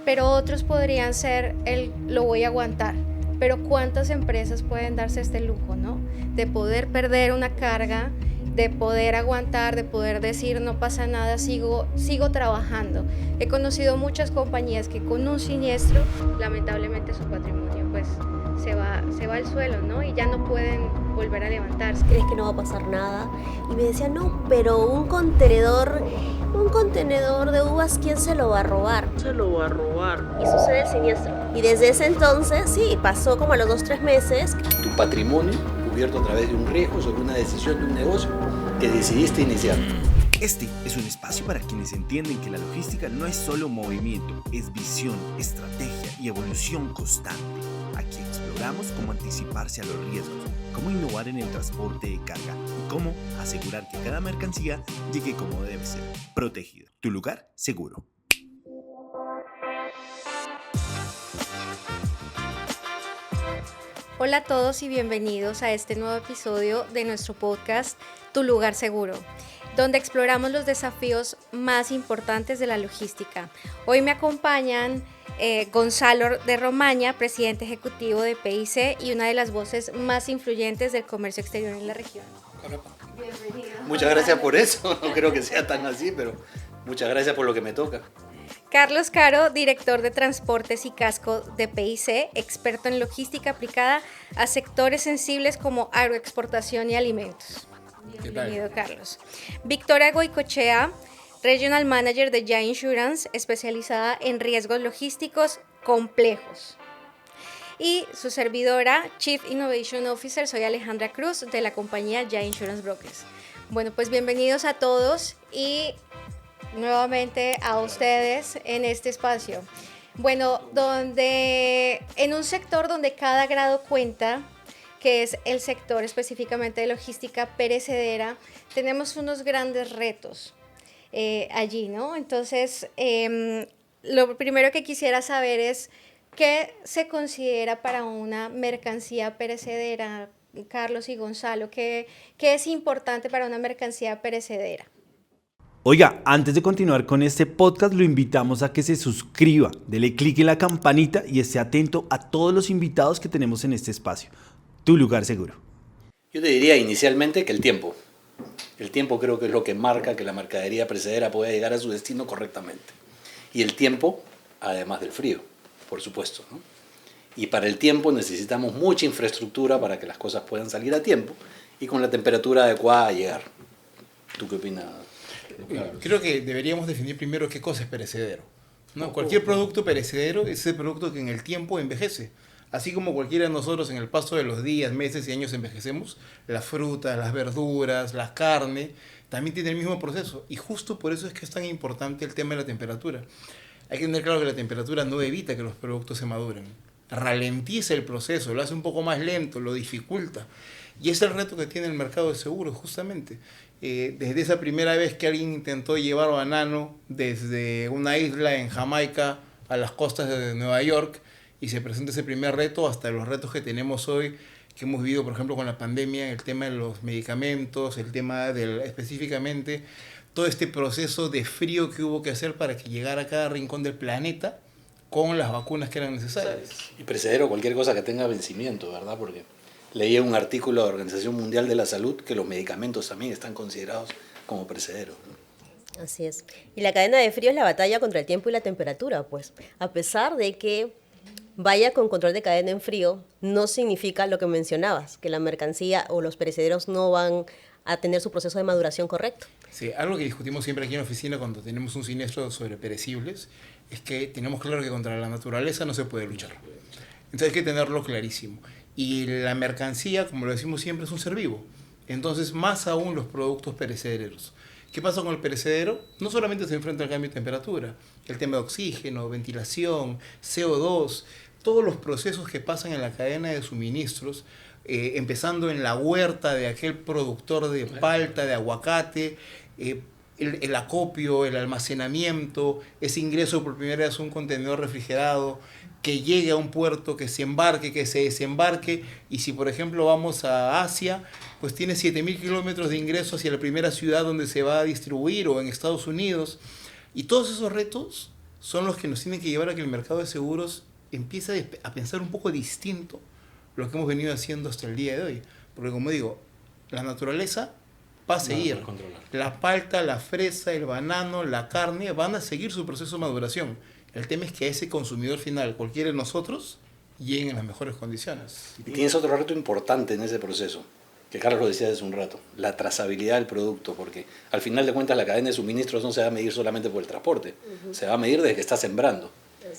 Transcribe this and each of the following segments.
pero otros podrían ser lo voy a aguantar. Pero ¿cuántas empresas pueden darse este lujo, ¿no? De poder perder una carga, de poder aguantar, de poder decir no pasa nada, sigo trabajando. He conocido muchas compañías que con un siniestro, lamentablemente su patrimonio pues se va al suelo, ¿no? Y ya no pueden volver a levantarse. ¿Crees que no va a pasar nada? Y me decía, no, pero un contenedor de uvas, ¿quién se lo va a robar? Se lo va a robar. Y sucede el siniestro. Y desde ese entonces, sí, pasó como a los 2-3 meses. Tu patrimonio cubierto a través de un riesgo sobre una decisión de un negocio que decidiste iniciar. Este es un espacio para quienes entienden que la logística no es solo movimiento, es visión, estrategia y evolución constante. Aquí exploramos cómo anticiparse a los riesgos, cómo innovar en el transporte de carga y cómo asegurar que cada mercancía llegue como debe ser, protegido. Tu lugar seguro. Hola a todos y bienvenidos a este nuevo episodio de nuestro podcast Tu Lugar Seguro, donde exploramos los desafíos más importantes de la logística. Hoy me acompañan Gonzalo de Romaña, presidente ejecutivo de PIC y una de las voces más influyentes del comercio exterior en la región. Bienvenido. Muchas gracias por eso, no creo que sea tan así, pero muchas gracias por lo que me toca. Carlos Caro, director de Transportes y Casco de PIC, experto en logística aplicada a sectores sensibles como agroexportación y alimentos. Bienvenido, Carlos. Victoria Goicochea, Regional Manager de Ya Insurance, especializada en riesgos logísticos complejos. Y su servidora, Chief Innovation Officer, soy Alejandra Cruz, de la compañía Ya Insurance Brokers. Bueno, pues bienvenidos a todos y nuevamente a ustedes en este espacio. Bueno, en un sector donde cada grado cuenta, que es el sector específicamente de logística perecedera, tenemos unos grandes retos allí, ¿no? Entonces, lo primero que quisiera saber es qué se considera para una mercancía perecedera, Carlos y Gonzalo, qué es importante para una mercancía perecedera. Oiga, antes de continuar con este podcast, lo invitamos a que se suscriba, dele clic en la campanita y esté atento a todos los invitados que tenemos en este espacio. Tu lugar seguro. Yo te diría inicialmente que el tiempo. El tiempo creo que es lo que marca que la mercadería perecedera pueda llegar a su destino correctamente. Y el tiempo, además del frío, por supuesto, ¿no? Y para el tiempo necesitamos mucha infraestructura para que las cosas puedan salir a tiempo y con la temperatura adecuada a llegar. ¿Tú qué opinas? Creo que deberíamos definir primero qué cosa es perecedero, ¿no? Cualquier producto perecedero es ese producto que en el tiempo envejece. Así como cualquiera de nosotros en el paso de los días, meses y años envejecemos, las frutas, las verduras, la carne, también tiene el mismo proceso. Y justo por eso es que es tan importante el tema de la temperatura. Hay que tener claro que la temperatura no evita que los productos se maduren. Ralentiza el proceso, lo hace un poco más lento, lo dificulta. Y es el reto que tiene el mercado de seguros, justamente. Desde esa primera vez que alguien intentó llevar banano desde una isla en Jamaica a las costas de Nueva York y se presenta ese primer reto hasta los retos que tenemos hoy, que hemos vivido, por ejemplo, con la pandemia, el tema de los medicamentos, el tema específicamente todo este proceso de frío que hubo que hacer para que llegara a cada rincón del planeta con las vacunas que eran necesarias. Y perecedero cualquier cosa que tenga vencimiento, ¿verdad? Porque leí en un artículo de la Organización Mundial de la Salud que los medicamentos también están considerados como perecederos, ¿no? Así es. Y la cadena de frío es la batalla contra el tiempo y la temperatura, pues. A pesar de que vaya con control de cadena en frío, no significa lo que mencionabas, que la mercancía o los perecederos no van a tener su proceso de maduración correcto. Sí, algo que discutimos siempre aquí en la oficina cuando tenemos un siniestro sobre perecibles es que tenemos claro que contra la naturaleza no se puede luchar. Entonces hay que tenerlo clarísimo. Y la mercancía, como lo decimos siempre, es un ser vivo. Entonces, más aún los productos perecederos. ¿Qué pasa con el perecedero? No solamente se enfrenta al cambio de temperatura, el tema de oxígeno, ventilación, CO2, todos los procesos que pasan en la cadena de suministros, empezando en la huerta de aquel productor de palta, de aguacate, el acopio, el almacenamiento, ese ingreso por primera vez a un contenedor refrigerado, que llegue a un puerto, que se embarque, que se desembarque, y si por ejemplo vamos a Asia, pues tiene 7.000 kilómetros de ingreso hacia la primera ciudad donde se va a distribuir, o en Estados Unidos, y todos esos retos son los que nos tienen que llevar a que el mercado de seguros empiece a pensar un poco distinto lo que hemos venido haciendo hasta el día de hoy. Porque como digo, la naturaleza va a seguir. La palta, la fresa, el banano, la carne van a seguir su proceso de maduración. El tema es que a ese consumidor final, cualquiera de nosotros, lleguen en las mejores condiciones. Y tienes otro reto importante en ese proceso, que Carlos lo decía hace un rato, la trazabilidad del producto, porque al final de cuentas la cadena de suministros no se va a medir solamente por el transporte, se va a medir desde que está sembrando.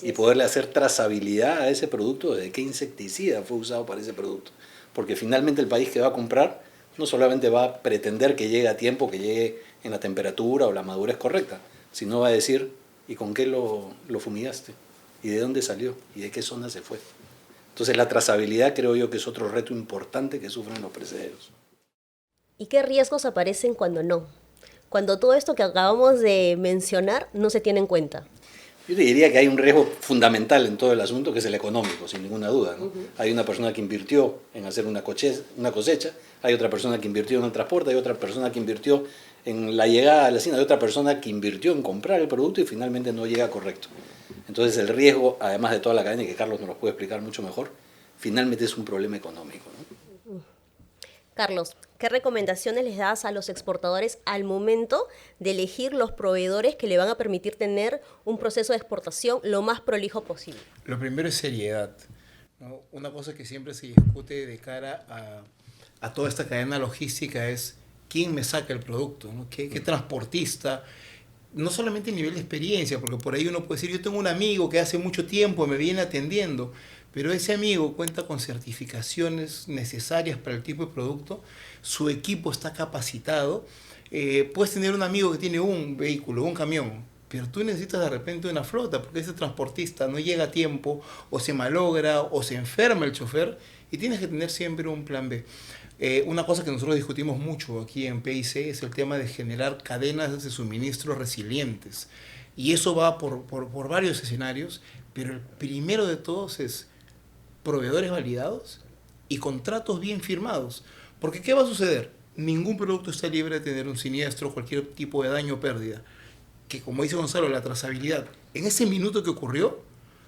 Y poderle hacer trazabilidad a ese producto, de qué insecticida fue usado para ese producto. Porque finalmente el país que va a comprar no solamente va a pretender que llegue a tiempo, que llegue en la temperatura o la madurez correcta, sino va a decir, ¿y con qué lo fumigaste? ¿Y de dónde salió? ¿Y de qué zona se fue? Entonces la trazabilidad creo yo que es otro reto importante que sufren los precederos. ¿Y qué riesgos aparecen cuando no? Cuando todo esto que acabamos de mencionar no se tiene en cuenta. Yo te diría que hay un riesgo fundamental en todo el asunto, que es el económico, sin ninguna duda, ¿no? Hay una persona que invirtió en hacer una cosecha, hay otra persona que invirtió en el transporte, hay otra persona que invirtió en la llegada a la hacienda, hay otra persona que invirtió en comprar el producto y finalmente no llega correcto. Entonces el riesgo, además de toda la cadena, y que Carlos nos lo puede explicar mucho mejor, finalmente es un problema económico, ¿no? Carlos, ¿qué recomendaciones les das a los exportadores al momento de elegir los proveedores que le van a permitir tener un proceso de exportación lo más prolijo posible? Lo primero es seriedad, ¿no? Una cosa que siempre se discute de cara a toda esta cadena logística es quién me saca el producto, ¿no? ¿Qué transportista? No solamente a nivel de experiencia, porque por ahí uno puede decir, yo tengo un amigo que hace mucho tiempo me viene atendiendo, pero ese amigo cuenta con certificaciones necesarias para el tipo de producto, su equipo está capacitado. Puedes tener un amigo que tiene un vehículo, un camión, pero tú necesitas de repente una flota, porque ese transportista no llega a tiempo, o se malogra, o se enferma el chofer, y tienes que tener siempre un plan B. Una cosa que nosotros discutimos mucho aquí en PIC es el tema de generar cadenas de suministro resilientes. Y eso va por varios escenarios, pero el primero de todos es proveedores validados y contratos bien firmados. Porque ¿qué va a suceder? Ningún producto está libre de tener un siniestro, cualquier tipo de daño o pérdida. Que como dice Gonzalo, la trazabilidad, en ese minuto que ocurrió,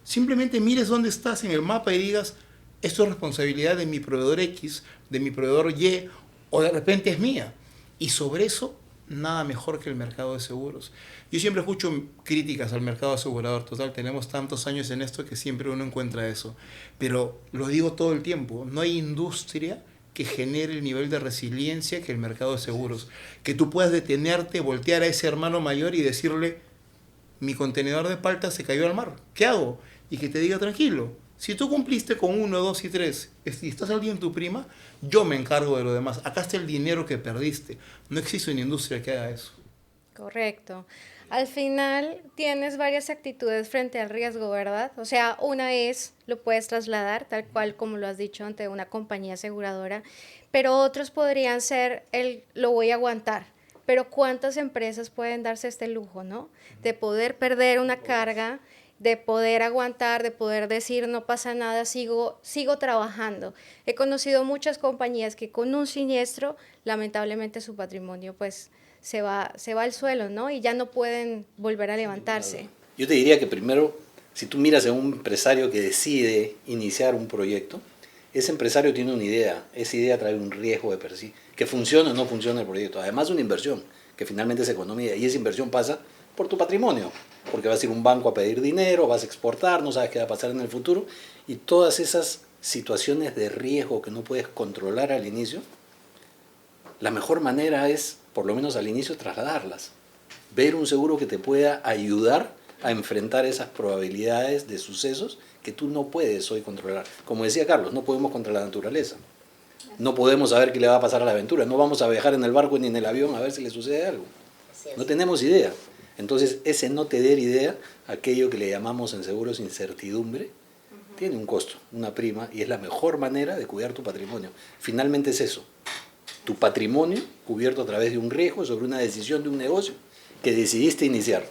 simplemente mires dónde estás en el mapa y digas, esto es responsabilidad de mi proveedor X, de mi proveedor Y, o de repente es mía. Y sobre eso, nada mejor que el mercado de seguros. Yo siempre escucho críticas al mercado asegurador. Total, tenemos tantos años en esto que siempre uno encuentra eso. Pero lo digo todo el tiempo, no hay industria que genere el nivel de resiliencia que el mercado de seguros. Que tú puedas detenerte, voltear a ese hermano mayor y decirle, mi contenedor de palta se cayó al mar, ¿qué hago? Y que te diga, tranquilo, si tú cumpliste con 1, 2 y 3 y estás al día en tu prima, yo me encargo de lo demás. Acá está el dinero que perdiste. No existe una industria que haga eso. Correcto. Al final tienes varias actitudes frente al riesgo, ¿verdad? O sea, una es, lo puedes trasladar tal cual como lo has dicho ante una compañía aseguradora, pero otros podrían ser lo voy a aguantar. Pero ¿cuántas empresas pueden darse este lujo, no? De poder perder una carga, de poder aguantar, de poder decir no pasa nada, sigo trabajando. He conocido muchas compañías que con un siniestro, lamentablemente su patrimonio pues se va al suelo, ¿no? Y ya no pueden volver a levantarse. Yo te diría que primero, si tú miras a un empresario que decide iniciar un proyecto, ese empresario tiene una idea, esa idea trae un riesgo de per sí, que funcione o no funcione el proyecto. Además una inversión, que finalmente es economía, y esa inversión pasa por tu patrimonio, porque vas a ir a un banco a pedir dinero, vas a exportar, no sabes qué va a pasar en el futuro, y todas esas situaciones de riesgo que no puedes controlar al inicio, la mejor manera es, por lo menos al inicio, trasladarlas. Ver un seguro que te pueda ayudar a enfrentar esas probabilidades de sucesos que tú no puedes hoy controlar. Como decía Carlos, no podemos contra la naturaleza. No podemos saber qué le va a pasar a la aventura. No vamos a viajar en el barco ni en el avión a ver si le sucede algo. No tenemos idea. Entonces, ese no tener idea, aquello que le llamamos en seguros incertidumbre, tiene un costo, una prima, y es la mejor manera de cuidar tu patrimonio. Finalmente es eso. Tu patrimonio cubierto a través de un riesgo sobre una decisión de un negocio que decidiste iniciar.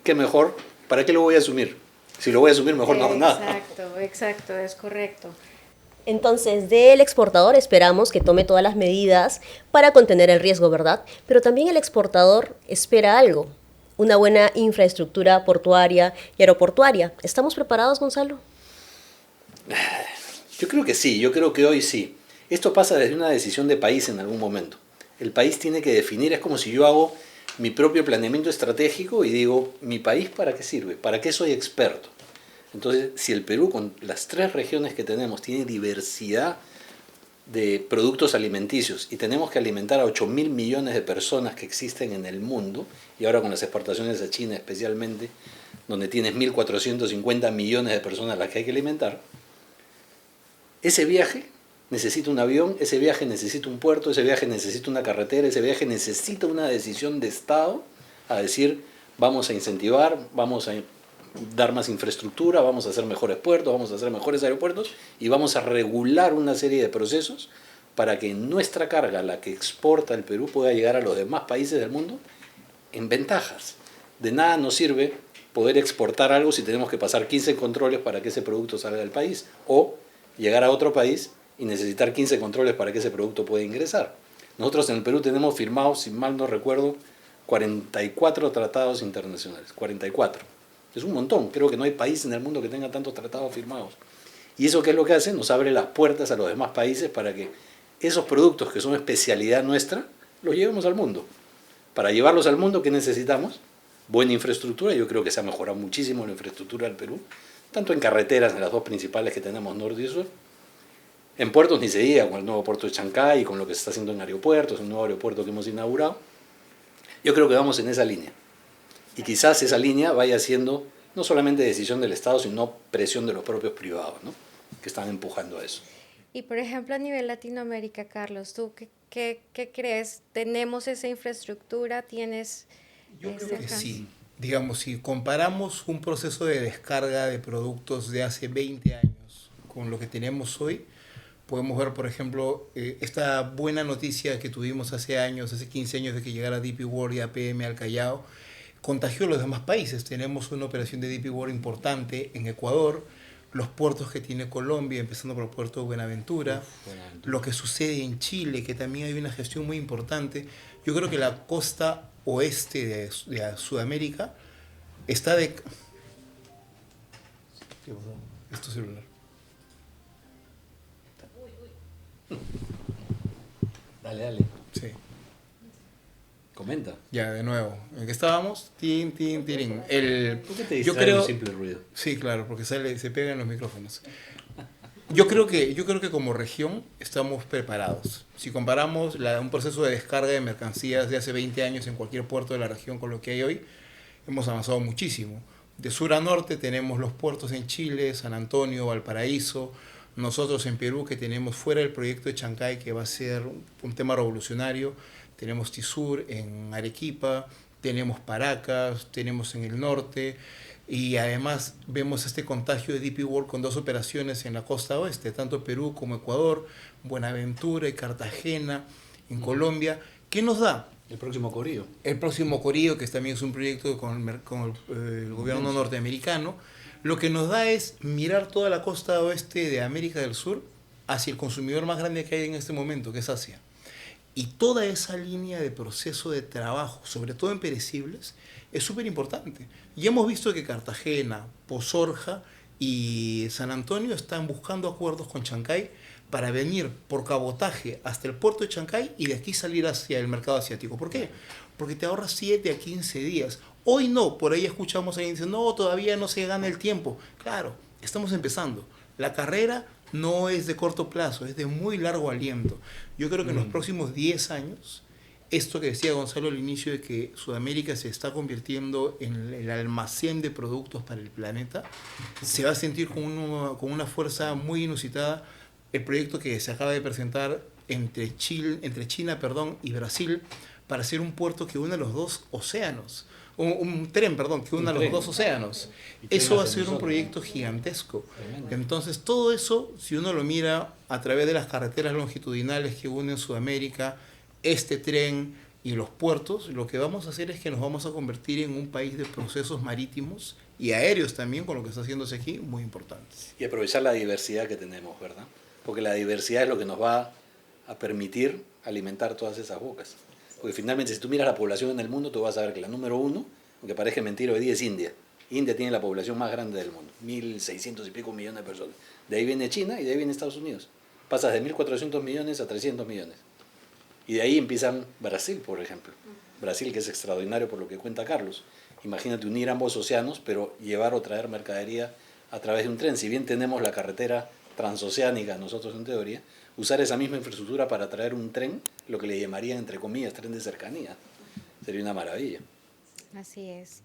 ¿Qué mejor? ¿Para qué lo voy a asumir? Si lo voy a asumir, mejor no hago nada. Exacto, es correcto. Entonces, del exportador esperamos que tome todas las medidas para contener el riesgo, ¿verdad? Pero también el exportador espera algo, una buena infraestructura portuaria y aeroportuaria. ¿Estamos preparados, Gonzalo? Yo creo que sí, yo creo que hoy sí. Esto pasa desde una decisión de país en algún momento. El país tiene que definir, es como si yo hago mi propio planeamiento estratégico y digo, ¿mi país para qué sirve? ¿Para qué soy experto? Entonces, si el Perú, con las 3 regiones que tenemos, tiene diversidad de productos alimenticios y tenemos que alimentar a 8.000 millones de personas que existen en el mundo, y ahora con las exportaciones a China especialmente, donde tienes 1.450 millones de personas a las que hay que alimentar, ese viaje necesita un avión, ese viaje necesita un puerto, ese viaje necesita una carretera, ese viaje necesita una decisión de Estado a decir, vamos a incentivar, vamos a dar más infraestructura, vamos a hacer mejores puertos, vamos a hacer mejores aeropuertos y vamos a regular una serie de procesos para que nuestra carga, la que exporta el Perú, pueda llegar a los demás países del mundo en ventajas. De nada nos sirve poder exportar algo si tenemos que pasar 15 controles para que ese producto salga del país, o llegar a otro país y necesitar 15 controles para que ese producto pueda ingresar. Nosotros en el Perú tenemos firmados, si mal no recuerdo, 44 tratados internacionales, 44. Es un montón, creo que no hay país en el mundo que tenga tantos tratados firmados. ¿Y eso qué es lo que hace? Nos abre las puertas a los demás países para que esos productos que son especialidad nuestra, los llevemos al mundo. Para llevarlos al mundo, ¿qué necesitamos? Buena infraestructura. Yo creo que se ha mejorado muchísimo la infraestructura del Perú, tanto en carreteras, en las 2 principales que tenemos, norte y sur. En puertos ni se diga, con el nuevo puerto de Chancay, con lo que se está haciendo en aeropuertos, un nuevo aeropuerto que hemos inaugurado. Yo creo que vamos en esa línea. Y quizás esa línea vaya siendo no solamente decisión del Estado, sino presión de los propios privados, ¿no? Que están empujando a eso. Y por ejemplo, a nivel Latinoamérica, Carlos, ¿tú qué crees? ¿Tenemos esa infraestructura? ¿Tienes Yo ese creo que alcance? sí. Digamos, si comparamos un proceso de descarga de productos de hace 20 años con lo que tenemos hoy, podemos ver, por ejemplo, esta buena noticia que tuvimos hace años, hace 15 años, de que llegara DP World y APM al Callao, contagió a los demás países. Tenemos una operación de DP World importante en Ecuador, los puertos que tiene Colombia, empezando por el puerto de Buenaventura, lo que sucede en Chile, que también hay una gestión muy importante. Yo creo que la costa oeste de Sudamérica está de... ¿Qué pasó? Es tu celular. Dale. Sí. Comenta. Ya, de nuevo. ¿En qué estábamos? Tin, tin, tirín. ¿Por qué te Yo distrae creo, un simple ruido? sí, claro, porque se pega en los micrófonos. Yo creo que como región estamos preparados. Si comparamos un proceso de descarga de mercancías de hace 20 años en cualquier puerto de la región con lo que hay hoy, hemos avanzado muchísimo. De sur a norte tenemos los puertos en Chile, San Antonio, Valparaíso. Nosotros en Perú, que tenemos fuera el proyecto de Chancay, que va a ser un tema revolucionario, tenemos Tisur en Arequipa, tenemos Paracas, tenemos en el norte, y además vemos este contagio de DP World con 2 operaciones en la costa oeste, tanto Perú como Ecuador, Buenaventura y Cartagena en Colombia. ¿Qué nos da? El próximo Corío. El próximo Corío, que también es un proyecto con el gobierno norteamericano. Lo que nos da es mirar toda la costa oeste de América del Sur hacia el consumidor más grande que hay en este momento, que es Asia. Y toda esa línea de proceso de trabajo, sobre todo en perecibles, es súper importante. Y hemos visto que Cartagena, Pozorja y San Antonio están buscando acuerdos con Chancay para venir por cabotaje hasta el puerto de Chancay y de aquí salir hacia el mercado asiático. ¿Por qué? Porque te ahorras 7 a 15 días. Hoy no, por ahí escuchamos a alguien diciendo, no, todavía no se gana el tiempo. Claro, estamos empezando. La carrera no es de corto plazo, es de muy largo aliento. Yo creo que en los próximos 10 años, esto que decía Gonzalo al inicio de que Sudamérica se está convirtiendo en el almacén de productos para el planeta, se va a sentir con una fuerza muy inusitada. El proyecto que se acaba de presentar entre China y Brasil para hacer un puerto que une los 2 océanos. Un tren, que una los 2 océanos. Eso va a ser un proyecto gigantesco. Tremendo. Entonces, todo eso, si uno lo mira a través de las carreteras longitudinales que unen Sudamérica, este tren y los puertos, lo que vamos a hacer es que nos vamos a convertir en un país de procesos marítimos y aéreos también, con lo que está haciéndose aquí, muy importantes. Y aprovechar la diversidad que tenemos, ¿verdad? Porque la diversidad es lo que nos va a permitir alimentar todas esas bocas. Porque finalmente, si tú miras la población en el mundo, tú vas a ver que la número 1, aunque parezca mentira, hoy día es India. India tiene la población más grande del mundo, 1.600 y pico millones de personas. De ahí viene China y de ahí viene Estados Unidos. Pasas de 1.400 millones a 300 millones. Y de ahí empiezan Brasil, por ejemplo. Brasil, que es extraordinario por lo que cuenta Carlos. Imagínate unir ambos océanos, pero llevar o traer mercadería a través de un tren. Si bien tenemos la carretera transoceánica, nosotros en teoría, usar esa misma infraestructura para traer un tren, lo que le llamarían, entre comillas, tren de cercanía. Sería una maravilla. Así es.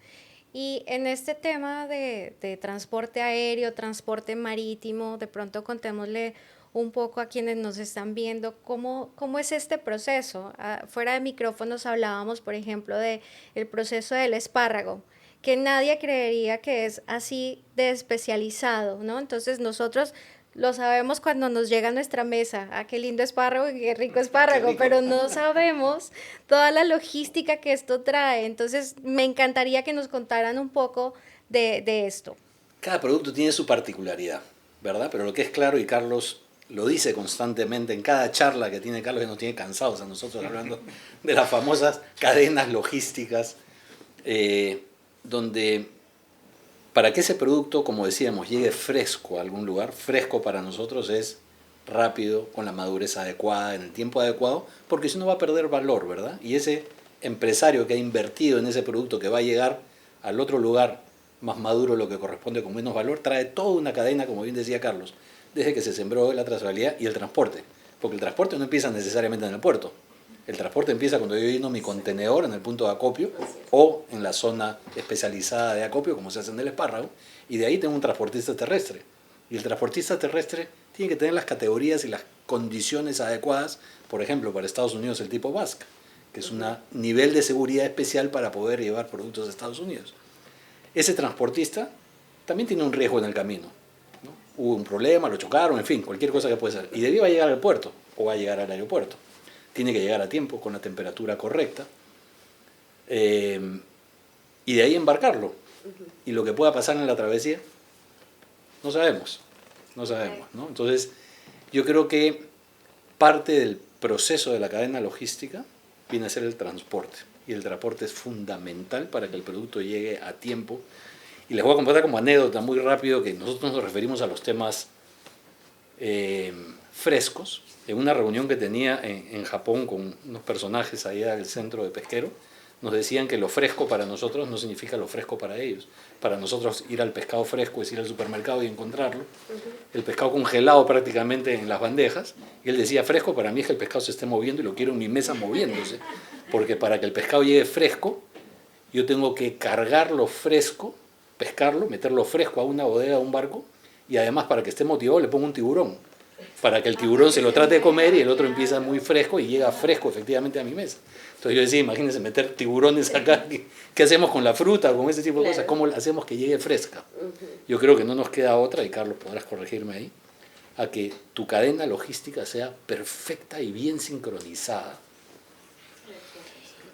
Y en este tema de transporte aéreo, transporte marítimo, de pronto contémosle un poco a quienes nos están viendo cómo es este proceso. Fuera de micrófonos hablábamos, por ejemplo, de el proceso del espárrago, que nadie creería que es así de especializado, ¿no? Entonces nosotros lo sabemos cuando nos llega a nuestra mesa. Ah, qué lindo espárrago y qué rico espárrago, Qué rico. pero no sabemos toda la logística que esto trae. Entonces me encantaría que nos contaran un poco de esto. Cada producto tiene su particularidad, ¿verdad? Pero lo que es claro, y Carlos lo dice constantemente en cada charla que tiene Carlos, que nos tiene cansados a nosotros hablando de las famosas cadenas logísticas, donde para que ese producto, como decíamos, llegue fresco a algún lugar, fresco para nosotros es rápido, con la madurez adecuada, en el tiempo adecuado, porque si no va a perder valor, ¿verdad? Y ese empresario que ha invertido en ese producto que va a llegar al otro lugar más maduro, lo que corresponde con menos valor, trae toda una cadena, como bien decía Carlos, desde que se sembró la trazabilidad y el transporte. Porque el transporte no empieza necesariamente en el puerto. El transporte empieza cuando yo lleno mi contenedor en el punto de acopio o en la zona especializada de acopio, como se hace en el espárrago, y de ahí tengo un transportista terrestre. Y el transportista terrestre tiene que tener las categorías y las condiciones adecuadas, por ejemplo, para Estados Unidos el tipo Basque, que es un nivel de seguridad especial para poder llevar productos de Estados Unidos. Ese transportista también tiene un riesgo en el camino, ¿no? Hubo un problema, lo chocaron, en fin, cualquier cosa que puede ser. Y de ahí va a llegar al puerto o va a llegar al aeropuerto. Tiene que llegar a tiempo, con la temperatura correcta, y de ahí embarcarlo. Y lo que pueda pasar en la travesía, no sabemos, ¿no? Entonces, yo creo que parte del proceso de la cadena logística viene a ser el transporte. Y el transporte es fundamental para que el producto llegue a tiempo. Y les voy a contar como anécdota muy rápido que nosotros nos referimos a los temas frescos. En una reunión que tenía en Japón con unos personajes allá del centro de pesquero, nos decían que lo fresco para nosotros no significa lo fresco para ellos. Para nosotros ir al pescado fresco es ir al supermercado y encontrarlo. El pescado congelado prácticamente en las bandejas. Y él decía, fresco para mí es que el pescado se esté moviendo y lo quiero en mi mesa moviéndose. Porque para que el pescado llegue fresco, yo tengo que cargarlo fresco, pescarlo, meterlo fresco a una bodega, a un barco, y además para que esté motivado le pongo un tiburón, para que el tiburón se lo trate de comer y el otro empieza muy fresco y llega fresco efectivamente a mi mesa. Entonces yo decía, imagínense meter tiburones acá, ¿qué hacemos con la fruta, con ese tipo de cosas? ¿Cómo hacemos que llegue fresca? Yo creo que no nos queda otra, y Carlos podrás corregirme ahí, a que tu cadena logística sea perfecta y bien sincronizada.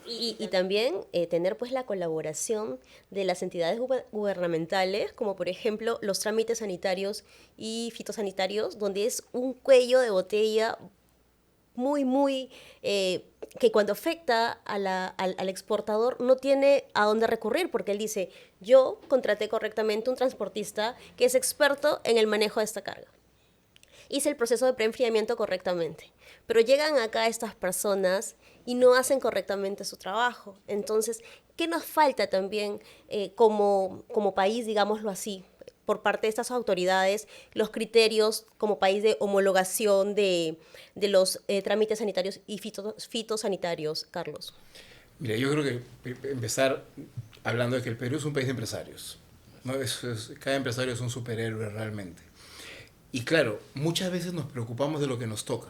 Y también tener pues la colaboración de las entidades gubernamentales, como por ejemplo los trámites sanitarios y fitosanitarios, donde es un cuello de botella muy, que cuando afecta al exportador no tiene a dónde recurrir, porque él dice, yo contraté correctamente un transportista que es experto en el manejo de esta carga. Hice el proceso de preenfriamiento correctamente, pero llegan acá estas personas y no hacen correctamente su trabajo. Entonces, ¿qué nos falta también como país, digámoslo así, por parte de estas autoridades, los criterios como país de homologación de los trámites sanitarios y fitosanitarios, Carlos? Mira, yo creo que empezar hablando de que el Perú es un país de empresarios, ¿no? Cada empresario es un superhéroe realmente. Y claro, muchas veces nos preocupamos de lo que nos toca,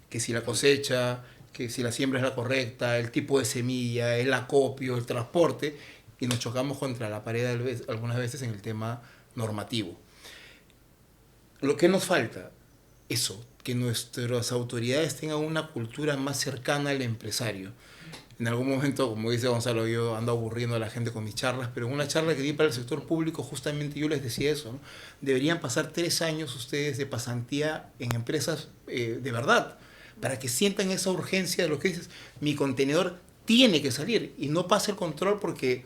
que si la cosecha, que si la siembra es la correcta, el tipo de semilla, el acopio, el transporte, y nos chocamos contra la pared algunas veces en el tema normativo. Lo que nos falta, eso, que nuestras autoridades tengan una cultura más cercana al empresario. En algún momento, como dice Gonzalo, yo ando aburriendo a la gente con mis charlas, pero en una charla que di para el sector público justamente yo les decía eso, ¿no? Deberían pasar 3 años ustedes de pasantía en empresas de verdad, para que sientan esa urgencia de lo que dices, mi contenedor tiene que salir y no pasa el control porque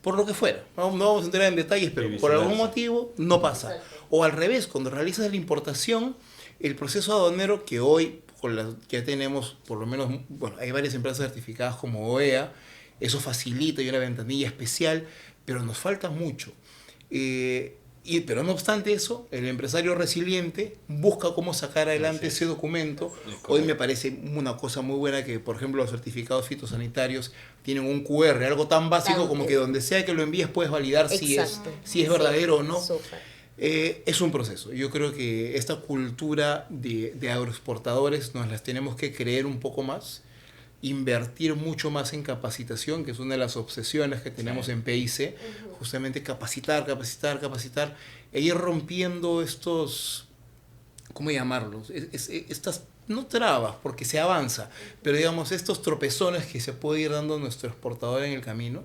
por lo que fuera. No vamos a entrar en detalles, pero por algún motivo no pasa. O al revés, cuando realizas la importación, el proceso aduanero que hoy ya tenemos, por lo menos, bueno, hay varias empresas certificadas como OEA, eso facilita, y una ventanilla especial, pero nos falta mucho. Pero no obstante eso, el empresario resiliente busca cómo sacar adelante ese documento. Hoy me parece una cosa muy buena que, por ejemplo, los certificados fitosanitarios tienen un QR, algo tan básico como que donde sea que lo envíes puedes validar si es verdadero o no. Es un proceso. Yo creo que esta cultura de agroexportadores nos las tenemos que creer un poco más, invertir mucho más en capacitación, que es una de las obsesiones que tenemos en PIC, justamente capacitar, e ir rompiendo estos, ¿cómo llamarlos? Estas, no trabas, porque se avanza, pero digamos estos tropezones que se puede ir dando nuestro exportador en el camino,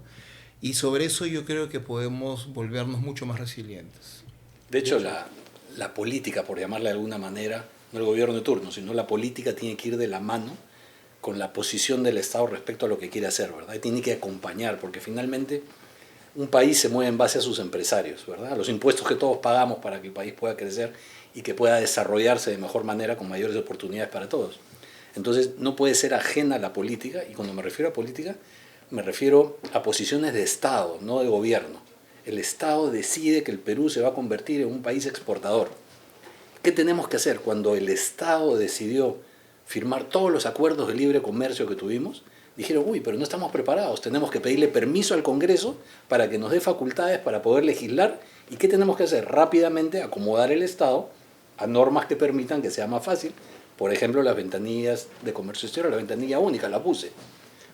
y sobre eso yo creo que podemos volvernos mucho más resilientes. De hecho, la política, por llamarla de alguna manera, no el gobierno de turno, sino la política tiene que ir de la mano con la posición del Estado respecto a lo que quiere hacer, ¿verdad? Y tiene que acompañar, porque finalmente un país se mueve en base a sus empresarios, ¿verdad? A los impuestos que todos pagamos para que el país pueda crecer y que pueda desarrollarse de mejor manera con mayores oportunidades para todos. Entonces no puede ser ajena a la política, y cuando me refiero a política, me refiero a posiciones de Estado, no de gobierno. El Estado decide que el Perú se va a convertir en un país exportador. ¿Qué tenemos que hacer? Cuando el Estado decidió firmar todos los acuerdos de libre comercio que tuvimos, dijeron, uy, pero no estamos preparados, tenemos que pedirle permiso al Congreso para que nos dé facultades para poder legislar. ¿Y qué tenemos que hacer? Rápidamente acomodar el Estado a normas que permitan que sea más fácil. Por ejemplo, las ventanillas de comercio exterior, la ventanilla única, la puse.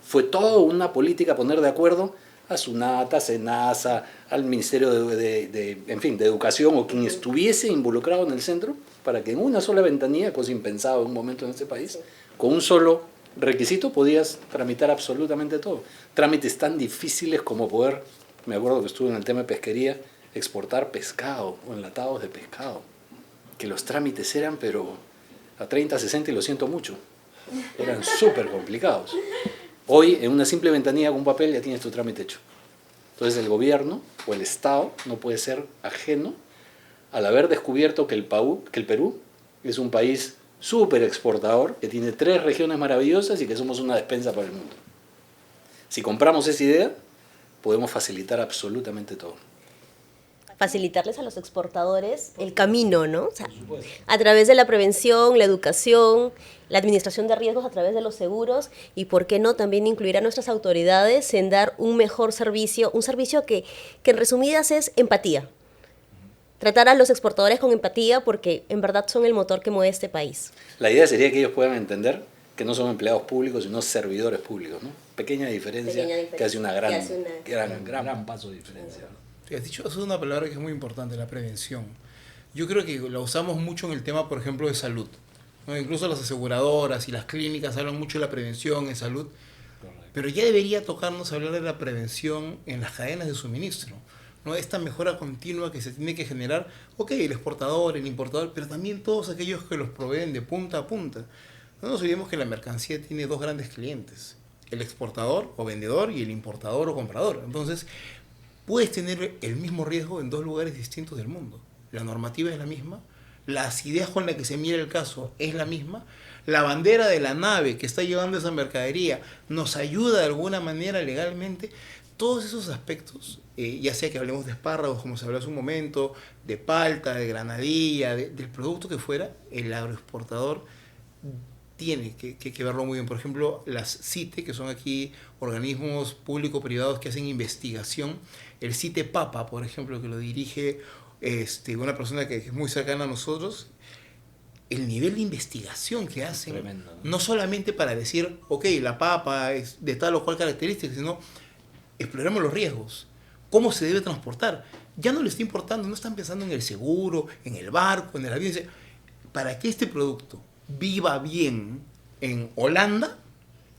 Fue toda una política poner de acuerdo a SUNAT, a SENASA, al Ministerio de Educación o quien estuviese involucrado en el centro, para que en una sola ventanilla, cosa impensada en un momento en este país, con un solo requisito podías tramitar absolutamente todo. Trámites tan difíciles como poder, me acuerdo que estuve en el tema de pesquería, exportar pescado o enlatados de pescado, que los trámites eran pero a 30, 60 y lo siento mucho, eran súper complicados. Hoy, en una simple ventanilla con un papel, ya tienes tu trámite hecho. Entonces, el gobierno o el Estado no puede ser ajeno al haber descubierto que el Perú es un país súper exportador, que tiene 3 regiones maravillosas y que somos una despensa para el mundo. Si compramos esa idea, podemos facilitar absolutamente todo. Facilitarles a los exportadores el camino, ¿no? O sea, a través de la prevención, la educación, la administración de riesgos a través de los seguros, y por qué no también incluir a nuestras autoridades en dar un mejor servicio, un servicio que en resumidas es empatía. Tratar a los exportadores con empatía, porque en verdad son el motor que mueve este país. La idea sería que ellos puedan entender que no son empleados públicos, sino servidores públicos, ¿no? Pequeña diferencia que hace un gran paso de diferencia, ¿no? Has dicho, eso es una palabra que es muy importante, la prevención. Yo creo que la usamos mucho en el tema, por ejemplo, de salud, ¿no? Incluso las aseguradoras y las clínicas hablan mucho de la prevención en salud, pero ya debería tocarnos hablar de la prevención en las cadenas de suministro, ¿no? Esta mejora continua que se tiene que generar, el exportador, el importador, pero también todos aquellos que los proveen de punta a punta. No nos olvidemos que la mercancía tiene 2 grandes clientes, el exportador o vendedor y el importador o comprador. Entonces, puedes tener el mismo riesgo en 2 lugares distintos del mundo. La normativa es la misma, las ideas con las que se mira el caso es la misma, la bandera de la nave que está llevando esa mercadería nos ayuda de alguna manera legalmente. Todos esos aspectos, ya sea que hablemos de espárragos, como se habló hace un momento, de palta, de granadilla, del producto que fuera, el agroexportador tiene que verlo muy bien. Por ejemplo, las CITE, que son aquí organismos público-privados que hacen investigación. El CITE Papa, por ejemplo, que lo dirige una persona que es muy cercana a nosotros, el nivel de investigación que hacen, tremendo, ¿no? No solamente para decir, la papa es de tal o cual característica, sino exploramos los riesgos, cómo se debe transportar. Ya no le está importando, no están pensando en el seguro, en el barco, en el avión. Para que este producto viva bien en Holanda,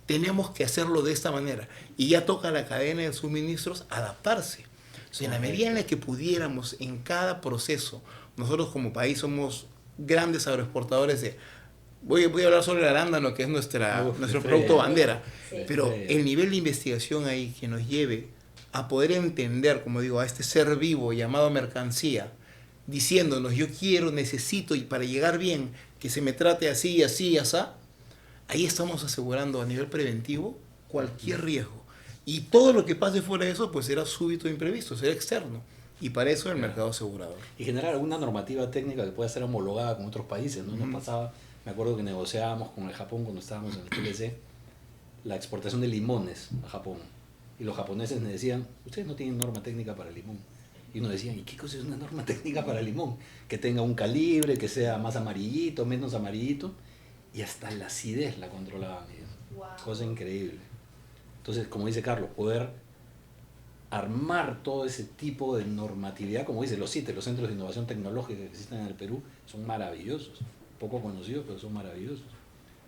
tenemos que hacerlo de esta manera. Y ya toca a la cadena de suministros adaptarse. O sea, en la medida en la que pudiéramos en cada proceso, nosotros como país somos grandes agroexportadores de... Voy a hablar sobre el arándano, que es nuestro producto bandera, pero el nivel de investigación ahí que nos lleve a poder entender, como digo, a este ser vivo llamado mercancía, diciéndonos, yo quiero, necesito, y para llegar bien, que se me trate así, así, así, ahí estamos asegurando a nivel preventivo cualquier riesgo. Y todo lo que pase fuera de eso, pues será súbito e imprevisto, será externo. Y para eso el mercado asegurador. Y generar alguna normativa técnica que pueda ser homologada con otros países, ¿no? Nos pasaba, me acuerdo que negociábamos con el Japón cuando estábamos en el TLC, la exportación de limones a Japón. Y los japoneses me decían, ustedes no tienen norma técnica para limón. Y nos decían, ¿y qué cosa es una norma técnica para limón? Que tenga un calibre, que sea más amarillito, menos amarillito. Y hasta la acidez la controlaban ellos. Wow. Cosa increíble. Entonces, como dice Carlos, poder armar todo ese tipo de normatividad, como dice, los CITES, los Centros de Innovación Tecnológica que existen en el Perú, son maravillosos. Poco conocidos, pero son maravillosos.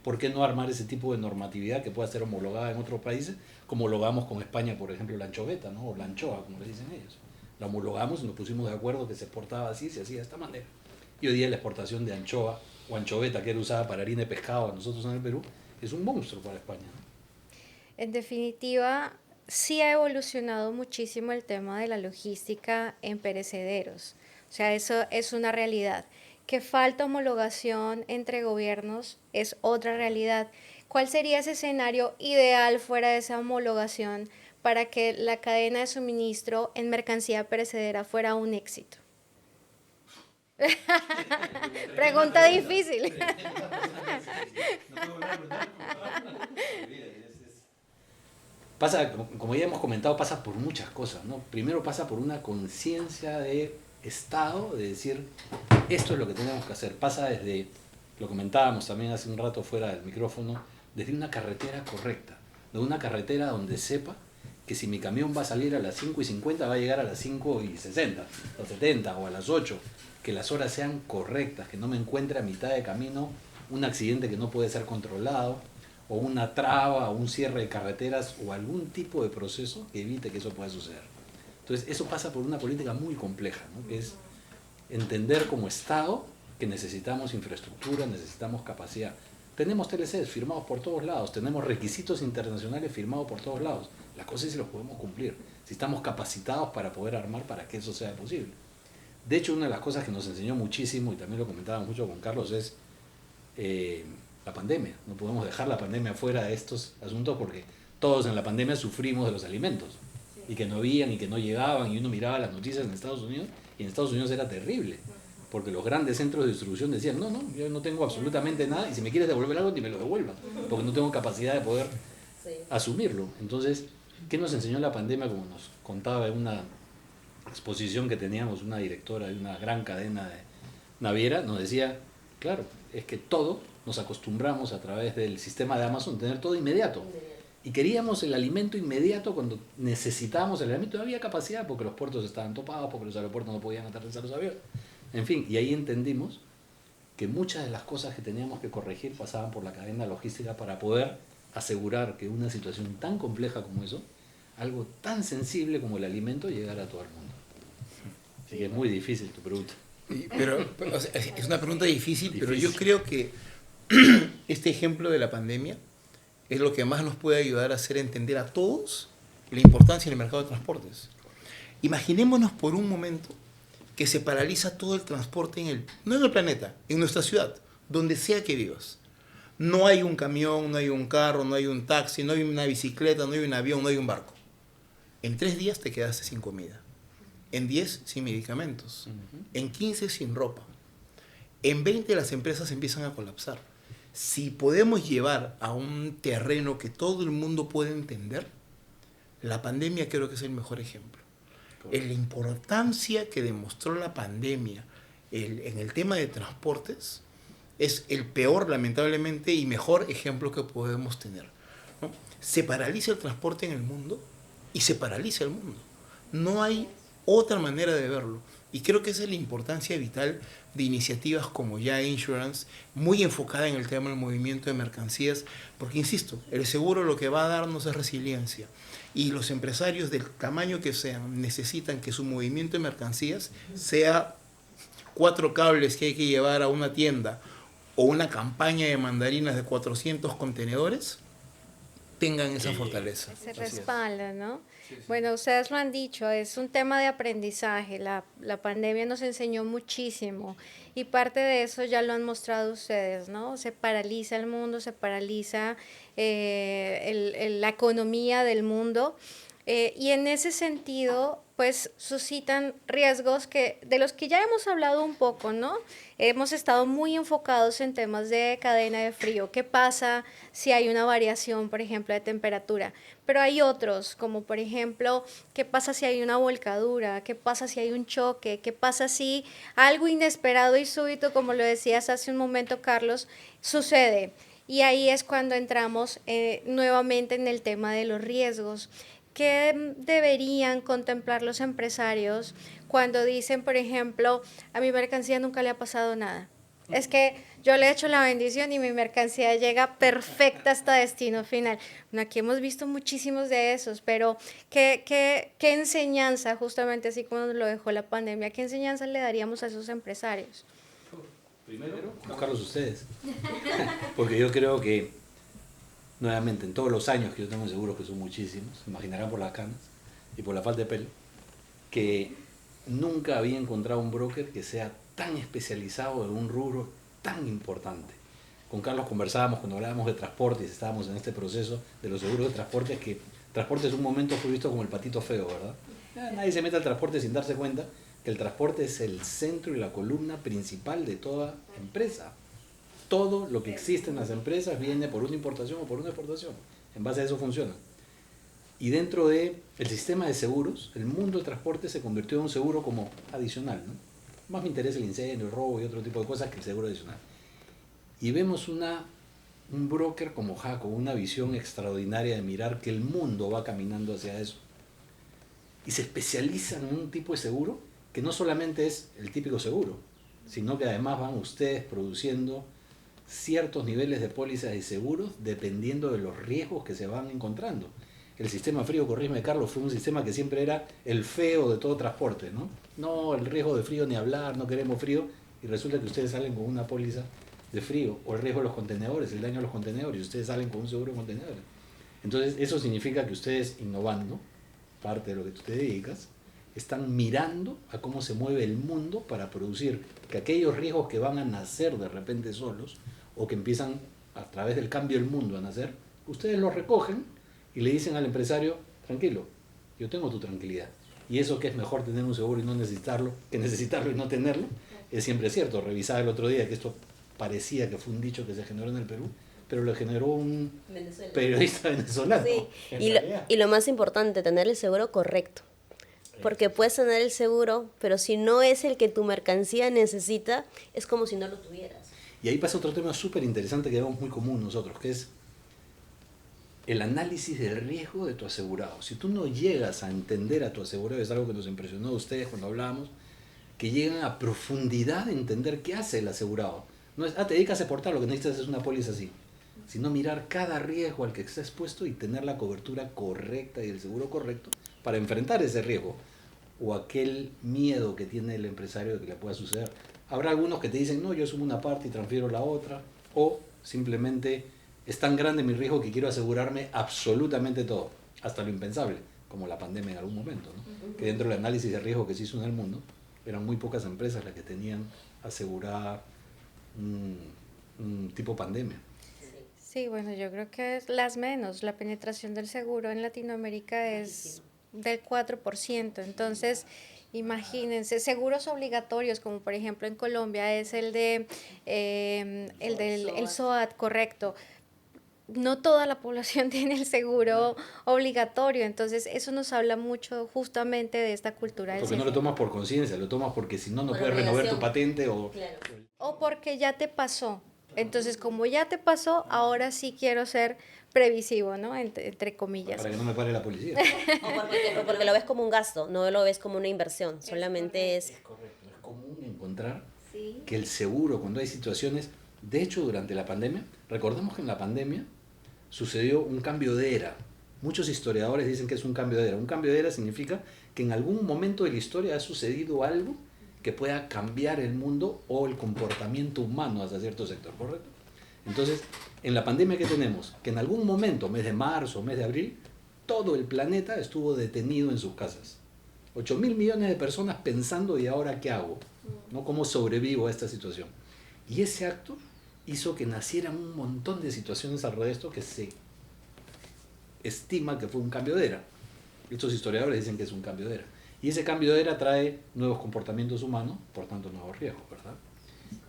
¿Por qué no armar ese tipo de normatividad que pueda ser homologada en otros países? Como homologamos con España, por ejemplo, la anchoveta, ¿no? O la anchoa, como le dicen ellos. La homologamos y nos pusimos de acuerdo que se exportaba así, se hacía de esta manera. Y hoy día la exportación de anchoa o anchoveta, que era usada para harina de pescado a nosotros en el Perú, es un monstruo para España, ¿no? En definitiva, sí ha evolucionado muchísimo el tema de la logística en perecederos. O sea, eso es una realidad. Que falta homologación entre gobiernos es otra realidad. ¿Cuál sería ese escenario ideal fuera de esa homologación para que la cadena de suministro en mercancía perecedera fuera un éxito? Pregunta difícil. Pasa, como ya hemos comentado, pasa por muchas cosas, ¿no? Primero pasa por una conciencia de Estado, de decir, esto es lo que tenemos que hacer. Pasa desde, lo comentábamos también hace un rato fuera del micrófono, desde una carretera correcta, de una carretera donde sepa que si mi camión va a salir a las 5:50 va a llegar a las 5:60, o 70 o a las 8, que las horas sean correctas, que no me encuentre a mitad de camino un accidente que no puede ser controlado, o una traba, o un cierre de carreteras, o algún tipo de proceso que evite que eso pueda suceder. Entonces eso pasa por una política muy compleja, ¿no? Que es entender como Estado que necesitamos infraestructura, necesitamos capacidad. Tenemos TLCs firmados por todos lados, tenemos requisitos internacionales firmados por todos lados. La cosa es si los podemos cumplir, si estamos capacitados para poder armar para que eso sea posible. De hecho, una de las cosas que nos enseñó muchísimo, y también lo comentábamos mucho con Carlos, es la pandemia. No podemos dejar la pandemia fuera de estos asuntos porque todos en la pandemia sufrimos de los alimentos. Y que no habían y que no llegaban, y uno miraba las noticias en Estados Unidos, y en Estados Unidos era terrible. Porque los grandes centros de distribución decían, no, yo no tengo absolutamente nada, y si me quieres devolver algo, ni me lo devuelvan, porque no tengo capacidad de poder asumirlo. Entonces, ¿qué nos enseñó la pandemia? Como nos contaba en una exposición que teníamos, una directora de una gran cadena de naviera, nos decía, claro, es que todo nos acostumbramos a través del sistema de Amazon a tener todo inmediato. Y queríamos el alimento inmediato cuando necesitábamos el alimento. No había capacidad porque los puertos estaban topados, porque los aeropuertos no podían aterrizar los aviones. En fin, y ahí entendimos que muchas de las cosas que teníamos que corregir pasaban por la cadena logística para poder asegurar que una situación tan compleja como eso, algo tan sensible como el alimento, llegara a todo el mundo. Así que es muy difícil tu pregunta. Pero o sea, es una pregunta difícil, pero yo creo que este ejemplo de la pandemia es lo que más nos puede ayudar a hacer entender a todos la importancia del mercado de transportes. Imaginémonos por un momento que se paraliza todo el transporte no en el planeta, en nuestra ciudad, donde sea que vivas. No hay un camión, no hay un carro, no hay un taxi, no hay una bicicleta, no hay un avión, no hay un barco. En 3 días te quedaste sin comida. En 10 sin medicamentos. En 15 sin ropa. En 20 las empresas empiezan a colapsar. Si podemos llevar a un terreno que todo el mundo puede entender, la pandemia creo que es el mejor ejemplo. La importancia que demostró la pandemia en el tema de transportes es el peor, lamentablemente, y mejor ejemplo que podemos tener, ¿no? Se paraliza el transporte en el mundo y se paraliza el mundo. No hay otra manera de verlo. Y creo que esa es la importancia vital de iniciativas como Ya Insurance, muy enfocada en el tema del movimiento de mercancías, porque, insisto, el seguro lo que va a darnos es resiliencia. Y los empresarios del tamaño que sean necesitan que su movimiento de mercancías sea 4 cables que hay que llevar a una tienda o una campaña de mandarinas de 400 contenedores, tengan esa fortaleza. Se Así es. respalda, ¿no? Bueno, ustedes lo han dicho, es un tema de aprendizaje. La pandemia nos enseñó muchísimo y parte de eso ya lo han mostrado ustedes, ¿no? Se paraliza el mundo, se paraliza la economía del mundo. Y en ese sentido, pues suscitan riesgos de los que ya hemos hablado un poco, ¿no? Hemos estado muy enfocados en temas de cadena de frío. ¿Qué pasa si hay una variación, por ejemplo, de temperatura? Pero hay otros, como por ejemplo, ¿qué pasa si hay una volcadura? ¿Qué pasa si hay un choque? ¿Qué pasa si algo inesperado y súbito, como lo decías hace un momento, Carlos, sucede? Y ahí es cuando entramos nuevamente en el tema de los riesgos. ¿Qué deberían contemplar los empresarios cuando dicen, por ejemplo, a mi mercancía nunca le ha pasado nada? Es que yo le he hecho la bendición y mi mercancía llega perfecta hasta destino final. Bueno, aquí hemos visto muchísimos de esos, pero ¿qué enseñanza, justamente así como nos lo dejó la pandemia, qué enseñanza le daríamos a esos empresarios? Primero, buscarlos ustedes. Porque yo creo que nuevamente, en todos los años que yo tengo seguros, que son muchísimos, se imaginarán por las canas y por la falta de pelo, que nunca había encontrado un broker que sea tan especializado en un rubro tan importante. Con Carlos conversábamos cuando hablábamos de transportes, estábamos en este proceso de los seguros de transportes, que transporte en un momento fue visto como el patito feo, ¿verdad? Nadie se mete al transporte sin darse cuenta que el transporte es el centro y la columna principal de toda empresa. Todo lo que existe en las empresas viene por una importación o por una exportación. En base a eso funciona. Y dentro del sistema de seguros, el mundo del transporte se convirtió en un seguro como adicional, ¿no? Más me interesa el incendio, el robo y otro tipo de cosas que el seguro adicional. Y vemos un broker como Jaco, una visión extraordinaria de mirar que el mundo va caminando hacia eso. Y se especializa en un tipo de seguro que no solamente es el típico seguro, sino que además van ustedes produciendo ciertos niveles de pólizas de seguros dependiendo de los riesgos que se van encontrando. El sistema frío, corrígeme Carlos, fue un sistema que siempre era el feo de todo transporte, ¿no? No, el riesgo de frío ni hablar, no queremos frío, y resulta que ustedes salen con una póliza de frío, o el riesgo de los contenedores, el daño a los contenedores, y ustedes salen con un seguro de contenedores. Entonces, eso significa que ustedes, innovando, parte de lo que tú te dedicas, están mirando a cómo se mueve el mundo para producir que aquellos riesgos que van a nacer de repente solos, o que empiezan a través del cambio del mundo a nacer, ustedes los recogen y le dicen al empresario, tranquilo, yo tengo tu tranquilidad. Y eso que es mejor tener un seguro y no necesitarlo, que necesitarlo y no tenerlo, es siempre cierto. Revisaba el otro día que esto parecía que fue un dicho que se generó en el Perú, pero lo generó un periodista venezolano. Sí, y lo más importante, tener el seguro correcto. Porque puedes tener el seguro, pero si no es el que tu mercancía necesita, es como si no lo tuvieras. Y ahí pasa otro tema súper interesante que vemos muy común nosotros, que es el análisis del riesgo de tu asegurado. Si tú no llegas a entender a tu asegurado, es algo que nos impresionó a ustedes cuando hablábamos, que llegan a profundidad de entender qué hace el asegurado. No es, te dedicas a exportar, lo que necesitas es una póliza así, sino mirar cada riesgo al que está expuesto y tener la cobertura correcta y el seguro correcto para enfrentar ese riesgo o aquel miedo que tiene el empresario de que le pueda suceder. Habrá algunos que te dicen, no, yo asumo una parte y transfiero la otra, o simplemente es tan grande mi riesgo que quiero asegurarme absolutamente todo, hasta lo impensable, como la pandemia en algún momento, ¿no? Que dentro del análisis de riesgo que se hizo en el mundo, eran muy pocas empresas las que tenían asegurada un tipo pandemia. Sí, bueno, yo creo que es las menos. La penetración del seguro en Latinoamérica es del 4%. Entonces, imagínense, seguros obligatorios, como por ejemplo en Colombia es el del SOAT, correcto. No toda la población tiene el seguro obligatorio, entonces eso nos habla mucho justamente de esta cultura del Porque no lo tomas por conciencia, lo tomas porque si no, no puedes renovar tu patente o... Claro. O porque ya te pasó. Entonces, como ya te pasó, ahora sí quiero ser previsivo, ¿no? Entre comillas. Para que no me pare la policía. O porque lo ves como un gasto, no lo ves como una inversión, solamente es... Es correcto, es común encontrar que el seguro, cuando hay situaciones, de hecho durante la pandemia, recordemos que en la pandemia sucedió un cambio de era. Muchos historiadores dicen que es un cambio de era. Un cambio de era significa que en algún momento de la historia ha sucedido algo que pueda cambiar el mundo o el comportamiento humano hasta cierto sector, ¿correcto? Entonces, en la pandemia que tenemos, que en algún momento, mes de marzo, mes de abril, todo el planeta estuvo detenido en sus casas. 8.000 millones de personas pensando, ¿y ahora qué hago? ¿No? ¿Cómo sobrevivo a esta situación? Y ese acto hizo que nacieran un montón de situaciones alrededor de esto que se estima que fue un cambio de era. Estos historiadores dicen que es un cambio de era. Y ese cambio de era trae nuevos comportamientos humanos, por tanto nuevos riesgos, ¿verdad?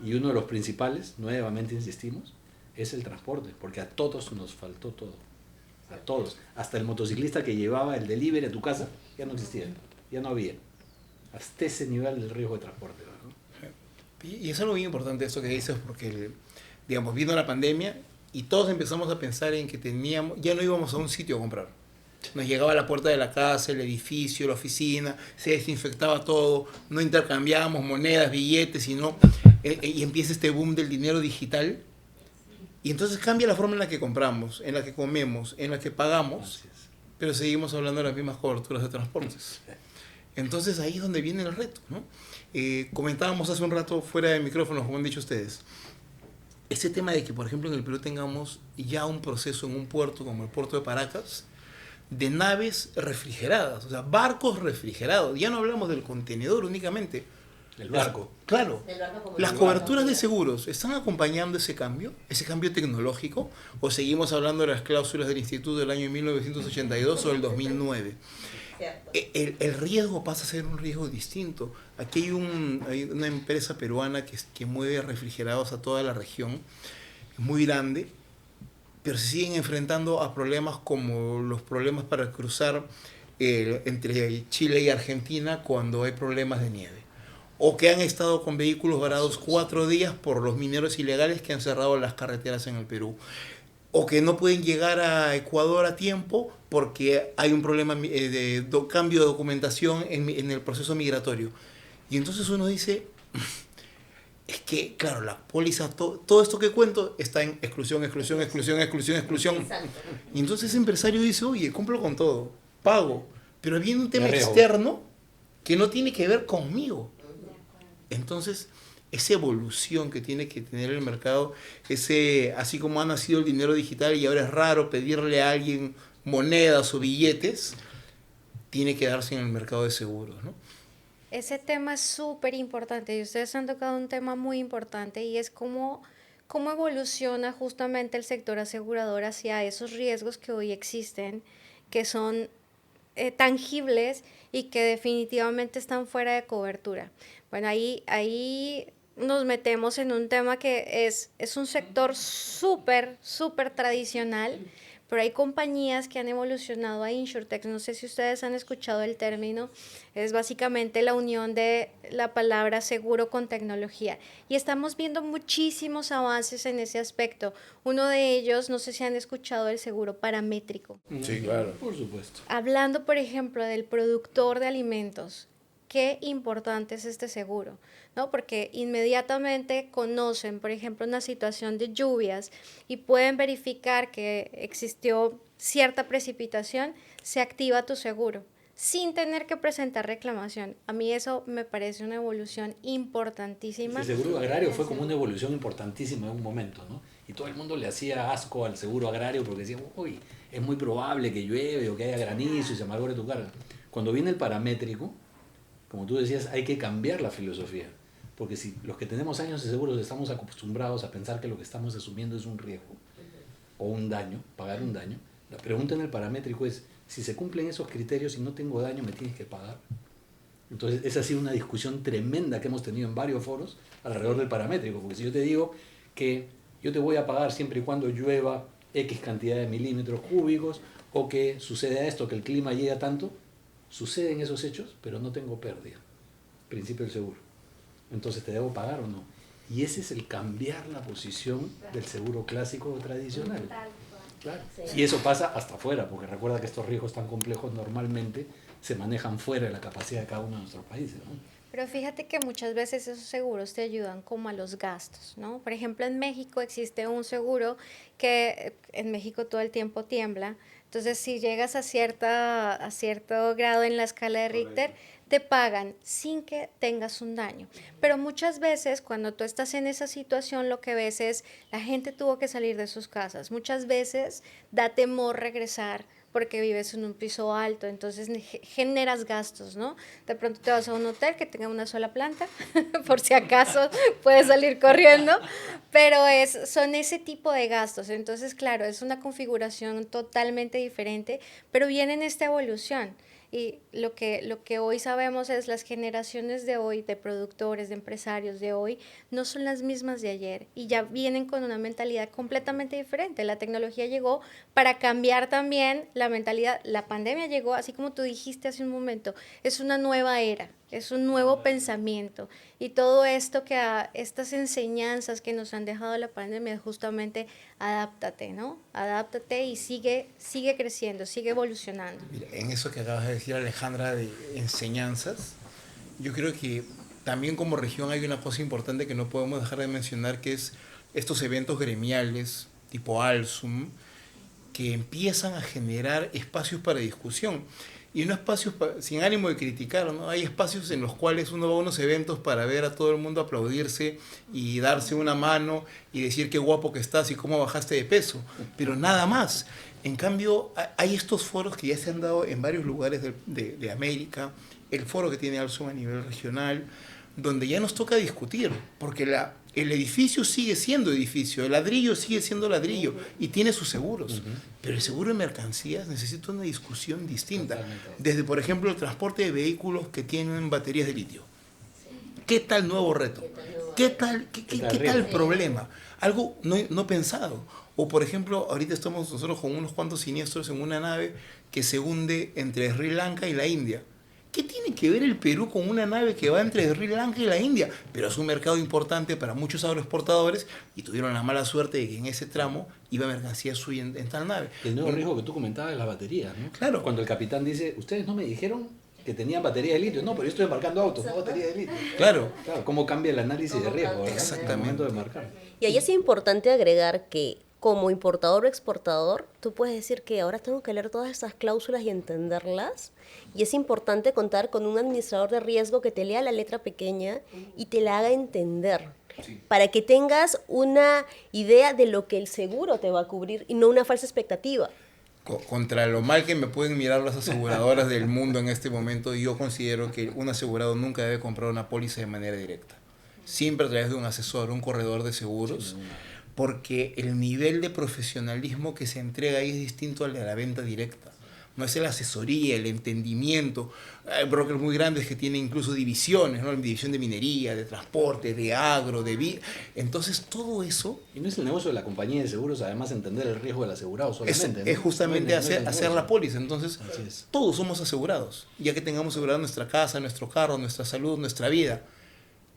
Y uno de los principales, nuevamente insistimos, es el transporte, porque a todos nos faltó todo. A todos. Hasta el motociclista que llevaba el delivery a tu casa, ya no existía, ya no había. Hasta ese nivel del riesgo de transporte, ¿verdad? Y es algo bien importante esto que dices, porque, digamos, vino la pandemia y todos empezamos a pensar en que ya no íbamos a un sitio a comprar. Nos llegaba a la puerta de la casa, el edificio, la oficina, se desinfectaba todo, no intercambiábamos monedas, billetes, y empieza este boom del dinero digital. Y entonces cambia la forma en la que compramos, en la que comemos, en la que pagamos, pero seguimos hablando de las mismas coberturas de transportes. Entonces ahí es donde viene el reto, ¿no? Comentábamos hace un rato fuera de micrófonos, como han dicho ustedes, ese tema de que, por ejemplo, en el Perú tengamos ya un proceso en un puerto como el puerto de Paracas, de naves refrigeradas, o sea, barcos refrigerados. Ya no hablamos del contenedor únicamente. El barco. Claro. Barco Las coberturas de seguros están acompañando ese cambio tecnológico, o seguimos hablando de las cláusulas del Instituto del año 1982 o del 2009. El riesgo pasa a ser un riesgo distinto. Aquí hay una empresa peruana que mueve refrigerados a toda la región, muy grande, pero se siguen enfrentando a problemas como los problemas para cruzar entre Chile y Argentina cuando hay problemas de nieve. O que han estado con vehículos varados 4 días por los mineros ilegales que han cerrado las carreteras en el Perú. O que no pueden llegar a Ecuador a tiempo porque hay un problema de cambio de documentación en el proceso migratorio. Y entonces uno dice, es que, claro, la póliza, todo esto que cuento está en exclusión. Y entonces ese empresario dice, oye, cumplo con todo, pago, pero viene un tema externo que no tiene que ver conmigo. Entonces, esa evolución que tiene que tener el mercado, así como ha nacido el dinero digital y ahora es raro pedirle a alguien monedas o billetes, tiene que darse en el mercado de seguros, ¿no? Ese tema es súper importante y ustedes han tocado un tema muy importante y es cómo evoluciona justamente el sector asegurador hacia esos riesgos que hoy existen, que son tangibles y que definitivamente están fuera de cobertura. Bueno, ahí nos metemos en un tema que es un sector súper tradicional, pero hay compañías que han evolucionado a InsurTech. No sé si ustedes han escuchado el término, es básicamente la unión de la palabra seguro con tecnología. Y estamos viendo muchísimos avances en ese aspecto. Uno de ellos, no sé si han escuchado el seguro paramétrico. Sí, claro. Por supuesto. Hablando, por ejemplo, del productor de alimentos, qué importante es este seguro, ¿no? Porque inmediatamente conocen, por ejemplo, una situación de lluvias y pueden verificar que existió cierta precipitación, se activa tu seguro sin tener que presentar reclamación. A mí eso me parece una evolución importantísima. El seguro agrario fue como una evolución importantísima en un momento, ¿no? Y todo el mundo le hacía asco al seguro agrario porque decía, uy, es muy probable que llueve o que haya granizo y se malogre tu carga. Cuando viene el paramétrico, como tú decías, hay que cambiar la filosofía. Porque si los que tenemos años de seguros estamos acostumbrados a pensar que lo que estamos asumiendo es un riesgo o un daño, pagar un daño, la pregunta en el paramétrico es, si se cumplen esos criterios y no tengo daño, ¿me tienes que pagar? Entonces, esa ha sido una discusión tremenda que hemos tenido en varios foros alrededor del paramétrico. Porque si yo te digo que yo te voy a pagar siempre y cuando llueva X cantidad de milímetros cúbicos o que suceda esto, que el clima llegue a tanto, suceden esos hechos, pero no tengo pérdida. Principio del seguro. Entonces, ¿te debo pagar o no? Y ese es el cambiar la posición del seguro clásico o tradicional. Claro. Y eso pasa hasta afuera, porque recuerda que estos riesgos tan complejos normalmente se manejan fuera de la capacidad de cada uno de nuestros países, ¿no? Pero fíjate que muchas veces esos seguros te ayudan como a los gastos, ¿no? Por ejemplo, en México existe un seguro que en México todo el tiempo tiembla. Entonces, si llegas a cierto grado en la escala de Richter, te pagan sin que tengas un daño. Pero muchas veces cuando tú estás en esa situación lo que ves es la gente tuvo que salir de sus casas. Muchas veces da temor regresar porque vives en un piso alto, entonces generas gastos, ¿no? De pronto te vas a un hotel que tenga una sola planta, por si acaso puedes salir corriendo, pero son ese tipo de gastos. Entonces, claro, es una configuración totalmente diferente, pero viene en esta evolución. Y lo que hoy sabemos es las generaciones de hoy, de productores, de empresarios de hoy, no son las mismas de ayer y ya vienen con una mentalidad completamente diferente. La tecnología llegó para cambiar también la mentalidad. La pandemia llegó, así como tú dijiste hace un momento, es una nueva era, es un nuevo pensamiento. Y todo esto estas enseñanzas que nos han dejado la pandemia es justamente adáptate, ¿no? Adáptate y sigue creciendo, sigue evolucionando. Mira, en eso que acabas de decir, Alejandra, de enseñanzas, yo creo que también como región hay una cosa importante que no podemos dejar de mencionar, que es estos eventos gremiales tipo Alsum, que empiezan a generar espacios para discusión. Y no espacios sin ánimo de criticar, ¿no? Hay espacios en los cuales uno va a unos eventos para ver a todo el mundo aplaudirse y darse una mano y decir qué guapo que estás y cómo bajaste de peso, pero nada más. En cambio, hay estos foros que ya se han dado en varios lugares de América, el foro que tiene Alsum a nivel regional, donde ya nos toca discutir, porque el edificio sigue siendo edificio, el ladrillo sigue siendo ladrillo y tiene sus seguros, pero el seguro de mercancías necesita una discusión distinta. Desde, por ejemplo, el transporte de vehículos que tienen baterías de litio. ¿Qué tal nuevo reto? ¿Qué tal problema? Algo no pensado. O, por ejemplo, ahorita estamos nosotros con unos cuantos siniestros en una nave que se hunde entre Sri Lanka y la India. ¿Qué tiene que ver el Perú con una nave que va entre Sri Lanka y la India? Pero es un mercado importante para muchos agroexportadores y tuvieron la mala suerte de que en ese tramo iba mercancía suya en tal nave. El nuevo riesgo que tú comentabas es la batería, ¿no? Claro. Cuando el capitán dice, ustedes no me dijeron que tenían batería de litio. No, pero yo estoy embarcando autos, no batería de litio. Claro. Claro, cómo cambia el análisis de riesgo, ¿verdad? Exactamente. En el momento de marcar. Y ahí es importante agregar que como importador o exportador, tú puedes decir que ahora tengo que leer todas estas cláusulas y entenderlas. Y es importante contar con un administrador de riesgo que te lea la letra pequeña y te la haga entender. Sí. Para que tengas una idea de lo que el seguro te va a cubrir y no una falsa expectativa. Contra lo mal que me pueden mirar las aseguradoras del mundo en este momento, yo considero que un asegurado nunca debe comprar una póliza de manera directa. Siempre a través de un asesor, un corredor de seguros. Sí, porque el nivel de profesionalismo que se entrega ahí es distinto al de la venta directa. No es la asesoría, el entendimiento. Hay brokers muy grandes que tienen incluso divisiones, ¿no? División de minería, de transporte, de agro, de... Entonces, todo eso... Y no es el negocio de la compañía de seguros, además, entender el riesgo del asegurado solamente. Es justamente hacer la póliza. Entonces, todos somos asegurados. Ya que tengamos asegurado nuestra casa, nuestro carro, nuestra salud, nuestra vida.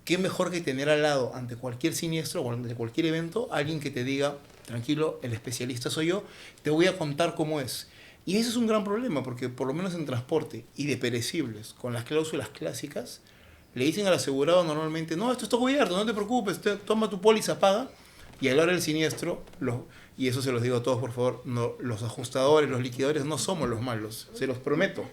¿Qué mejor que tener al lado, ante cualquier siniestro o ante cualquier evento, alguien que te diga, tranquilo, el especialista soy yo, te voy a contar cómo es? Y ese es un gran problema, porque por lo menos en transporte y de perecibles, con las cláusulas clásicas, le dicen al asegurado normalmente, no, esto está cubierto, no te preocupes, toma tu póliza, paga, y a la hora del siniestro, y eso se los digo a todos, por favor, no, los ajustadores, los liquidadores no somos los malos, se los prometo.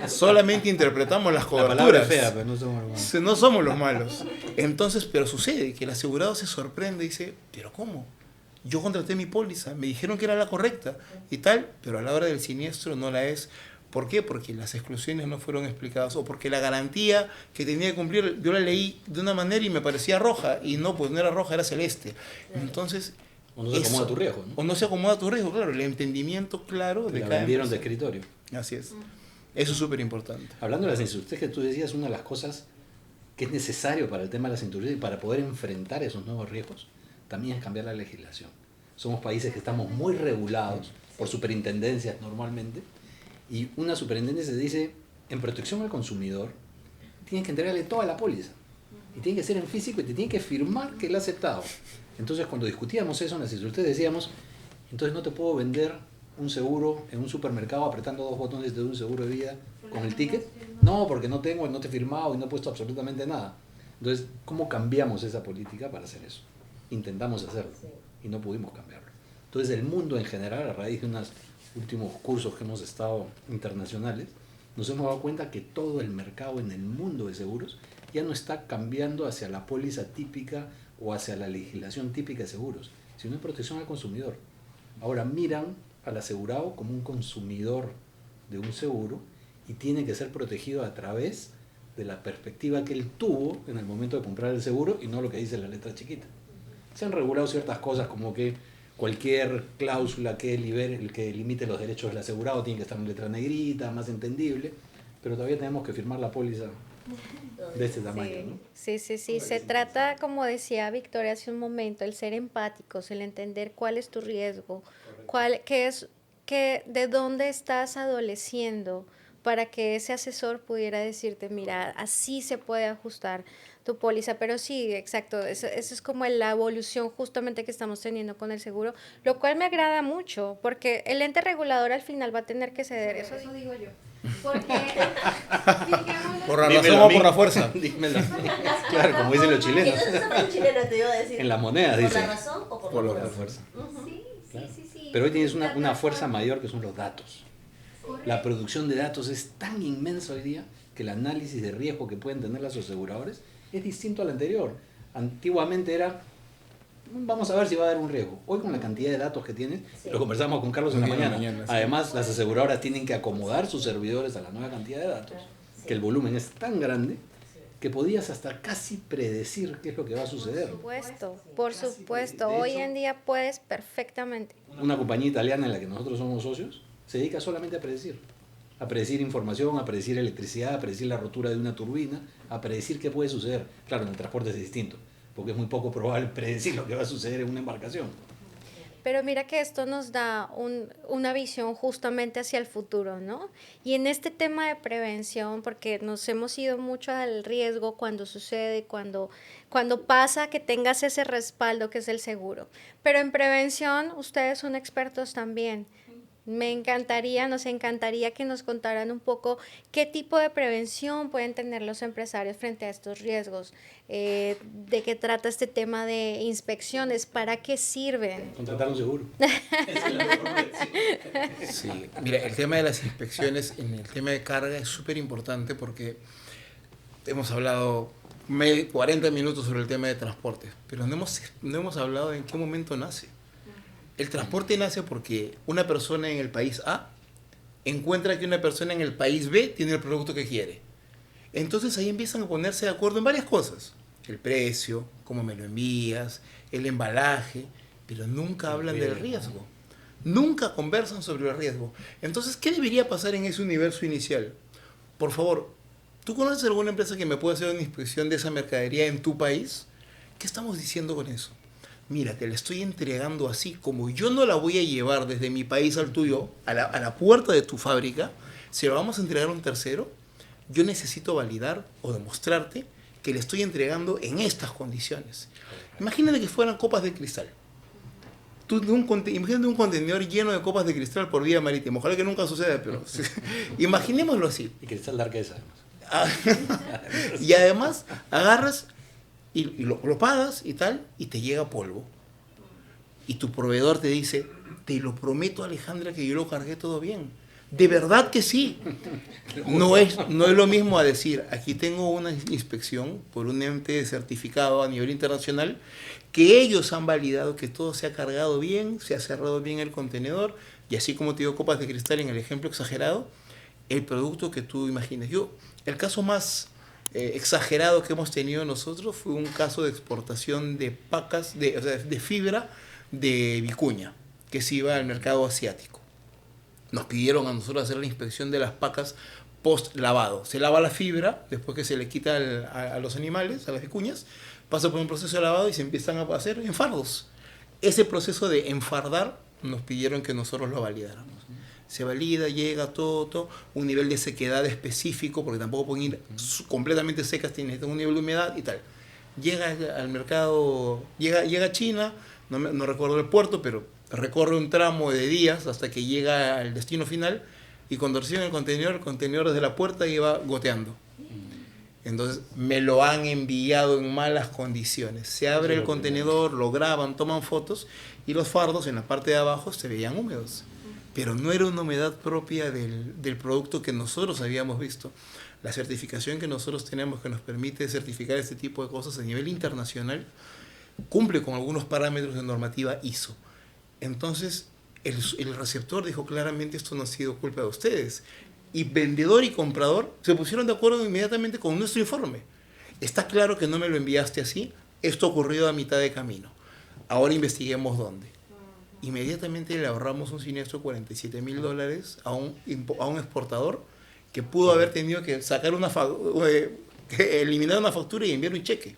Solamente interpretamos las coberturas. La palabra es fea, pero no somos los malos. No somos los malos. Entonces, pero sucede que el asegurado se sorprende y dice, ¿pero cómo? Yo contraté mi póliza, me dijeron que era la correcta y tal, pero a la hora del siniestro no la es. ¿Por qué? Porque las exclusiones no fueron explicadas o porque la garantía que tenía que cumplir, yo la leí de una manera y me parecía roja y no, pues no era roja, era celeste. Entonces... O no se acomoda tu riesgo, ¿no? O no se acomoda tu riesgo, claro, el entendimiento claro de la cada vendieron de escritorio. Así es. Eso es súper importante. Hablando de las instrucciones que tú decías, una de las cosas que es necesario para el tema de las instrucciones y para poder enfrentar esos nuevos riesgos, también es cambiar la legislación. Somos países que estamos muy regulados por superintendencias normalmente, y una superintendencia dice, en protección al consumidor, tienes que entregarle toda la póliza. Y tiene que ser en físico y te tiene que firmar que la ha aceptado. Entonces, cuando discutíamos eso en las instrucciones, decíamos, entonces no te puedo vender un seguro en un supermercado apretando 2 botones de un seguro de vida con el ticket. No, porque no tengo, no te he firmado y no he puesto absolutamente nada. Entonces, ¿cómo cambiamos esa política para hacer eso? Intentamos hacerlo y no pudimos cambiarlo. Entonces, el mundo en general, a raíz de unos últimos cursos que hemos estado internacionales, nos hemos dado cuenta que todo el mercado en el mundo de seguros ya no está cambiando hacia la póliza típica o hacia la legislación típica de seguros, sino en protección al consumidor. Ahora miran al asegurado como un consumidor de un seguro y tiene que ser protegido a través de la perspectiva que él tuvo en el momento de comprar el seguro y no lo que dice la letra chiquita. Se han regulado ciertas cosas como que cualquier cláusula que limite los derechos del asegurado tiene que estar en letra negrita, más entendible, pero todavía tenemos que firmar la póliza de este tamaño, ¿no? Sí. Se trata, como decía Victoria hace un momento, el ser empáticos, el entender cuál es tu riesgo, de dónde estás adoleciendo, para que ese asesor pudiera decirte, mira, así se puede ajustar tu póliza. Pero sí, exacto, eso es como la evolución justamente que estamos teniendo con el seguro, lo cual me agrada mucho, porque el ente regulador al final va a tener que ceder, eso digo yo. Porque, ¿por la razón o por la fuerza? Dímelo. Claro, como dicen los chilenos. Eso es en chileno, te iba a decir. En la moneda, dice. ¿Por la razón o por la fuerza? Claro. Pero hoy tienes una fuerza mayor que son los datos. La producción de datos es tan inmensa hoy día que el análisis de riesgo que pueden tener los aseguradores es distinto al anterior. Antiguamente era, vamos a ver si va a haber un riesgo. Hoy con la cantidad de datos que tienes, lo conversamos con Carlos en la mañana. Además, las aseguradoras tienen que acomodar sus servidores a la nueva cantidad de datos, que el volumen es tan grande que podías hasta casi predecir qué es lo que va a suceder. Por supuesto. Hoy en día puedes perfectamente. Una compañía italiana en la que nosotros somos socios se dedica solamente a predecir información, a predecir electricidad, a predecir la rotura de una turbina, a predecir qué puede suceder. Claro, en el transporte es distinto, porque es muy poco probable predecir lo que va a suceder en una embarcación. Pero mira que esto nos da una visión justamente hacia el futuro, ¿no? Y en este tema de prevención, porque nos hemos ido mucho al riesgo cuando sucede, cuando pasa, que tengas ese respaldo que es el seguro. Pero en prevención, ustedes son expertos también. Nos encantaría que nos contaran un poco qué tipo de prevención pueden tener los empresarios frente a estos riesgos, de qué trata este tema de inspecciones, para qué sirven. Contratar un seguro. Sí, mira, el tema de las inspecciones en el tema de carga es súper importante porque hemos hablado 40 minutos sobre el tema de transporte, pero no hemos hablado de en qué momento nace. El transporte nace porque una persona en el país A encuentra que una persona en el país B tiene el producto que quiere. Entonces ahí empiezan a ponerse de acuerdo en varias cosas. El precio, cómo me lo envías, el embalaje, pero nunca hablan del riesgo. Nunca conversan sobre el riesgo. Entonces, ¿qué debería pasar en ese universo inicial? Por favor, ¿tú conoces alguna empresa que me pueda hacer una inspección de esa mercadería en tu país? ¿Qué estamos diciendo con eso? Mira, te la estoy entregando así, como yo no la voy a llevar desde mi país al tuyo, a la puerta de tu fábrica, si la vamos a entregar a un tercero, yo necesito validar o demostrarte que le estoy entregando en estas condiciones. Imagínate que fueran copas de cristal. Imagínate un contenedor lleno de copas de cristal por vía marítima. Ojalá que nunca suceda, pero imaginémoslo así. Y cristal de Arquesa, además. Y además agarras y lo pagas y tal, y te llega polvo. Y tu proveedor te dice, te lo prometo, Alejandra, que yo lo cargué todo bien. De verdad que sí. No es lo mismo a decir, aquí tengo una inspección por un ente certificado a nivel internacional, que ellos han validado que todo se ha cargado bien, se ha cerrado bien el contenedor, y así como te digo copas de cristal en el ejemplo exagerado, el producto que tú imagines. El caso más exagerado que hemos tenido nosotros fue un caso de exportación de pacas, de fibra de vicuña, que se iba al mercado asiático. Nos pidieron a nosotros hacer la inspección de las pacas post lavado. Se lava la fibra, después que se le quita a los animales, a las vicuñas, pasa por un proceso de lavado y se empiezan a hacer enfardos. Ese proceso de enfardar nos pidieron que nosotros lo validáramos. Se valida, llega todo, un nivel de sequedad específico, porque tampoco pueden ir completamente secas, tienen un nivel de humedad y tal. Llega al mercado, llega a China, no recuerdo el puerto, pero recorre un tramo de días hasta que llega al destino final, y cuando reciben el contenedor desde la puerta iba goteando. Entonces me lo han enviado en malas condiciones. Se abre el contenedor, lo graban, toman fotos, y los fardos en la parte de abajo se veían húmedos. pero no era una humedad propia del producto que nosotros habíamos visto. La certificación que nosotros tenemos, que nos permite certificar este tipo de cosas a nivel internacional, cumple con algunos parámetros de normativa ISO. Entonces, el receptor dijo claramente: esto no ha sido culpa de ustedes. Y vendedor y comprador se pusieron de acuerdo inmediatamente con nuestro informe. Está claro que no me lo enviaste así, esto ocurrió a mitad de camino. Ahora investiguemos dónde. Inmediatamente le ahorramos un siniestro de $47,000 a un exportador que pudo haber tenido que sacar eliminar una factura y enviar un cheque.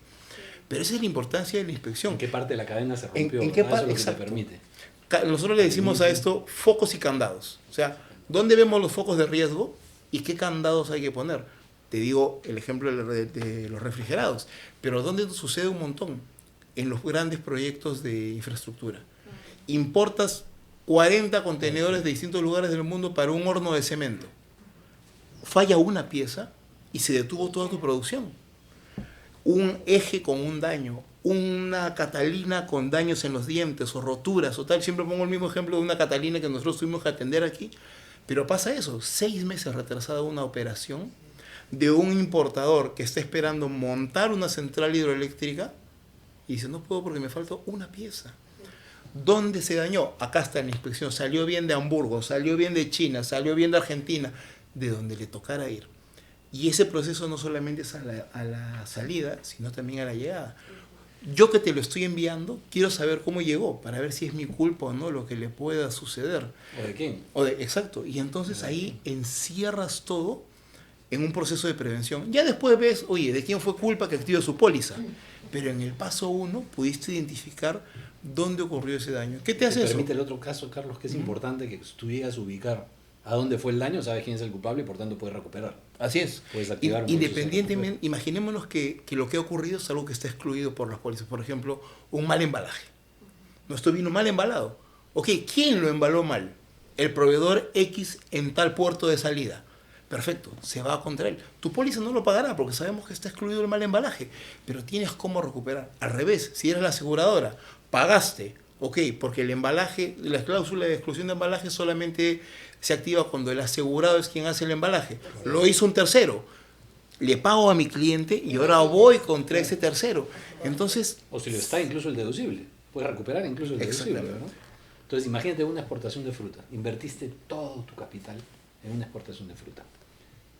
Pero esa es la importancia de la inspección. ¿En qué parte de la cadena se rompió? ¿En qué parte? Eso es lo que te permite. Nosotros le decimos a esto focos y candados. O sea, ¿dónde vemos los focos de riesgo y qué candados hay que poner? Te digo el ejemplo de los refrigerados. Pero ¿dónde sucede un montón? En los grandes proyectos de infraestructura. Importas 40 contenedores de distintos lugares del mundo para un horno de cemento. Falla una pieza y se detuvo toda tu producción. Un eje con un daño, una Catalina con daños en los dientes o roturas o tal. Siempre pongo el mismo ejemplo de una Catalina que nosotros tuvimos que atender aquí. Pero pasa eso, 6 meses retrasada una operación de un importador que está esperando montar una central hidroeléctrica y dice: no puedo porque me falta una pieza. ¿Dónde se dañó? Acá está en la inspección. Salió bien de Hamburgo, salió bien de China, salió bien de Argentina, de donde le tocara ir. Y ese proceso no solamente es a la salida, sino también a la llegada. Yo que te lo estoy enviando, quiero saber cómo llegó, para ver si es mi culpa o no lo que le pueda suceder. ¿O de quién? Exacto. Y entonces ahí encierras todo en un proceso de prevención. Ya después ves, oye, ¿de quién fue culpa que active su póliza? Pero en el paso 1 pudiste identificar dónde ocurrió ese daño. ¿Qué te hace eso? Permite el otro caso, Carlos, que es importante que tú llegas a ubicar a dónde fue el daño, sabes quién es el culpable y por tanto puedes recuperar. Así es. Puedes activar un proceso de Independientemente, imaginémonos que lo que ha ocurrido es algo que está excluido por las pólizas. Por ejemplo, un mal embalaje. Nuestro vino mal embalado. Ok, ¿quién lo embaló mal? El proveedor X en tal puerto de salida. Perfecto, se va contra él. Tu póliza no lo pagará porque sabemos que está excluido el mal embalaje, pero tienes cómo recuperar. Al revés, si eres la aseguradora, pagaste, ok, porque el embalaje, la cláusula de exclusión de embalaje solamente se activa cuando el asegurado es quien hace el embalaje. Lo hizo un tercero. Le pago a mi cliente y ahora voy contra ese tercero. Entonces, o si lo está incluso el deducible. Puedes recuperar incluso el deducible, ¿no? Entonces, imagínate una exportación de fruta. Invertiste todo tu capital en una exportación de fruta.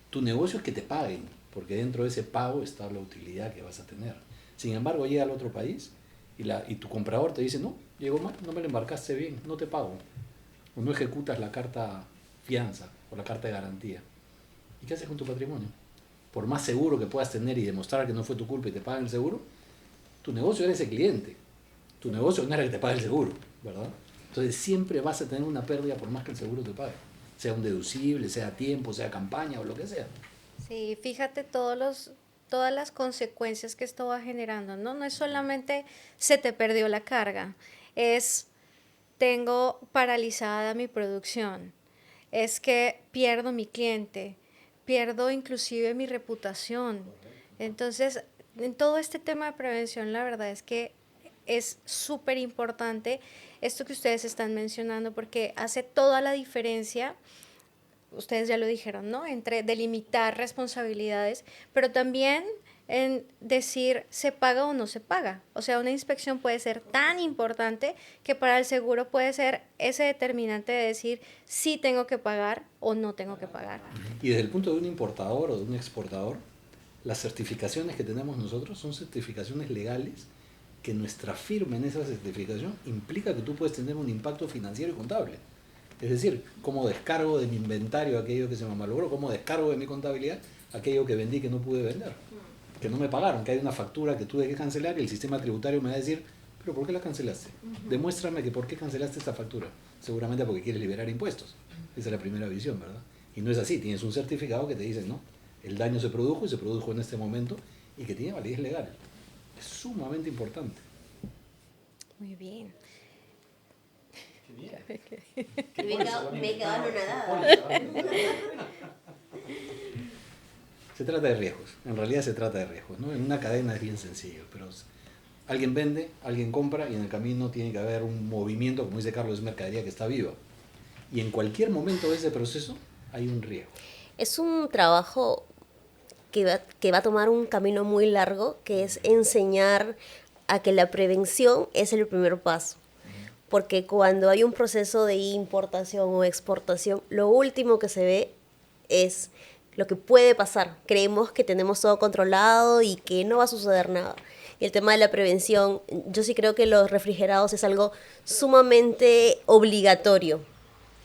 Tu negocio es que te paguen, porque dentro de ese pago está la utilidad que vas a tener. Sin embargo, llega al otro país y tu comprador te dice: no, llegó mal, no me lo embarcaste bien, no te pago. O no ejecutas la carta fianza o la carta de garantía. ¿Y qué haces con tu patrimonio? Por más seguro que puedas tener y demostrar que no fue tu culpa y te pagan el seguro, tu negocio era ese cliente. Tu negocio no era el que te pague el seguro, ¿verdad? Entonces siempre vas a tener una pérdida por más que el seguro te pague. Sea un deducible, sea tiempo, sea campaña o lo que sea. Sí, fíjate todas las consecuencias que esto va generando, ¿no? No es solamente se te perdió la carga, es tengo paralizada mi producción, es que pierdo mi cliente, pierdo inclusive mi reputación. Entonces, en todo este tema de prevención, la verdad es que es súper importante esto que ustedes están mencionando, porque hace toda la diferencia. Ustedes ya lo dijeron, ¿no? Entre delimitar responsabilidades, pero también en decir se paga o no se paga. O sea, una inspección puede ser tan importante que para el seguro puede ser ese determinante de decir si tengo que pagar o no tengo que pagar. Y desde el punto de un importador o de un exportador, las certificaciones que tenemos nosotros son certificaciones legales que nuestra firma en esa certificación implica que tú puedes tener un impacto financiero y contable. Es decir, cómo descargo de mi inventario aquello que se me malogró, cómo descargo de mi contabilidad aquello que vendí que no pude vender, que no me pagaron, que hay una factura que tuve que cancelar y el sistema tributario me va a decir: ¿pero por qué la cancelaste? Demuéstrame que por qué cancelaste esta factura. Seguramente porque quieres liberar impuestos. Esa es la primera visión, ¿verdad? Y no es así, tienes un certificado que te dice: no, el daño se produjo y se produjo en este momento y que tiene validez legal. Es sumamente importante. Muy bien. Me he quedado anonadada. Se trata de riesgos, en realidad se trata de riesgos, ¿no? En una cadena es bien sencillo, pero alguien vende, alguien compra y en el camino tiene que haber un movimiento, como dice Carlos, es mercadería que está viva. Y en cualquier momento de ese proceso hay un riesgo. Es un trabajo que va a tomar un camino muy largo, que es enseñar a que la prevención es el primer paso. Porque cuando hay un proceso de importación o exportación, lo último que se ve es lo que puede pasar. Creemos que tenemos todo controlado y que no va a suceder nada. Y el tema de la prevención, yo sí creo que los refrigerados es algo sumamente obligatorio,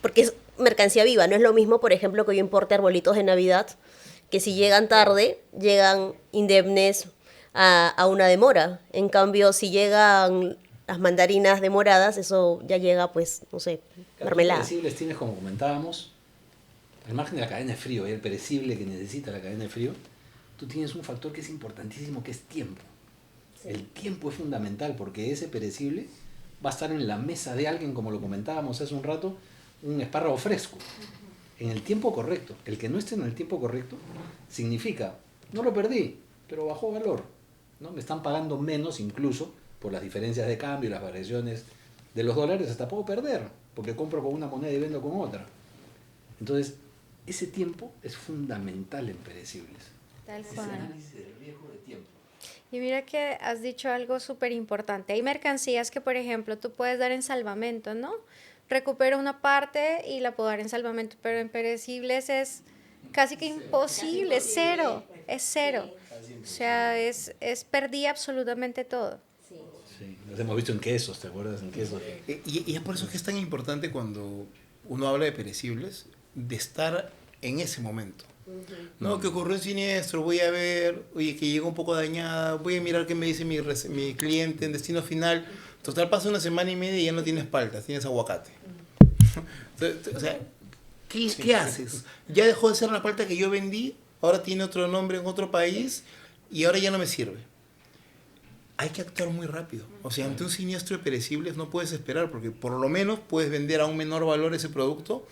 porque es mercancía viva. No es lo mismo, por ejemplo, que yo importe arbolitos de Navidad, que si llegan tarde, llegan indemnes a una demora. En cambio, si llegan las mandarinas demoradas, eso ya llega, pues, no sé, mermelada. Los perecibles tienes, como comentábamos, al margen de la cadena de frío y el perecible que necesita la cadena de frío, tú tienes un factor que es importantísimo, que es tiempo. Sí. El tiempo es fundamental porque ese perecible va a estar en la mesa de alguien, como lo comentábamos hace un rato, un espárrago fresco, en el tiempo correcto. El que no esté en el tiempo correcto significa, no lo perdí, pero bajó valor, ¿no? Me están pagando menos incluso por las diferencias de cambio y las variaciones de los dólares, hasta puedo perder, porque compro con una moneda y vendo con otra. Entonces, ese tiempo es fundamental en perecibles. Tal Ese cual. análisis del riesgo de tiempo. Y mira que has dicho algo súper importante. Hay mercancías que, por ejemplo, tú puedes dar en salvamento, ¿no? Recupero una parte y la puedo dar en salvamento, pero en perecibles es casi que imposible, es cero, es cero. O sea, es perdí absolutamente todo. Sí, los hemos visto en quesos, ¿te acuerdas? En quesos. Y es por eso que es tan importante cuando uno habla de perecibles, de estar en ese momento. No, que ocurrió un siniestro, voy a ver, oye, que llegó un poco dañada, voy a mirar qué me dice mi cliente en destino final. Total, pasa una semana y media y ya no tienes paltas, tienes aguacate. O sea, ¿qué haces? Ya dejó de ser la palta que yo vendí, ahora tiene otro nombre en otro país y ahora ya no me sirve. Hay que actuar muy rápido. O sea, ante un siniestro de perecibles no puedes esperar, porque por lo menos puedes vender a un menor valor ese producto.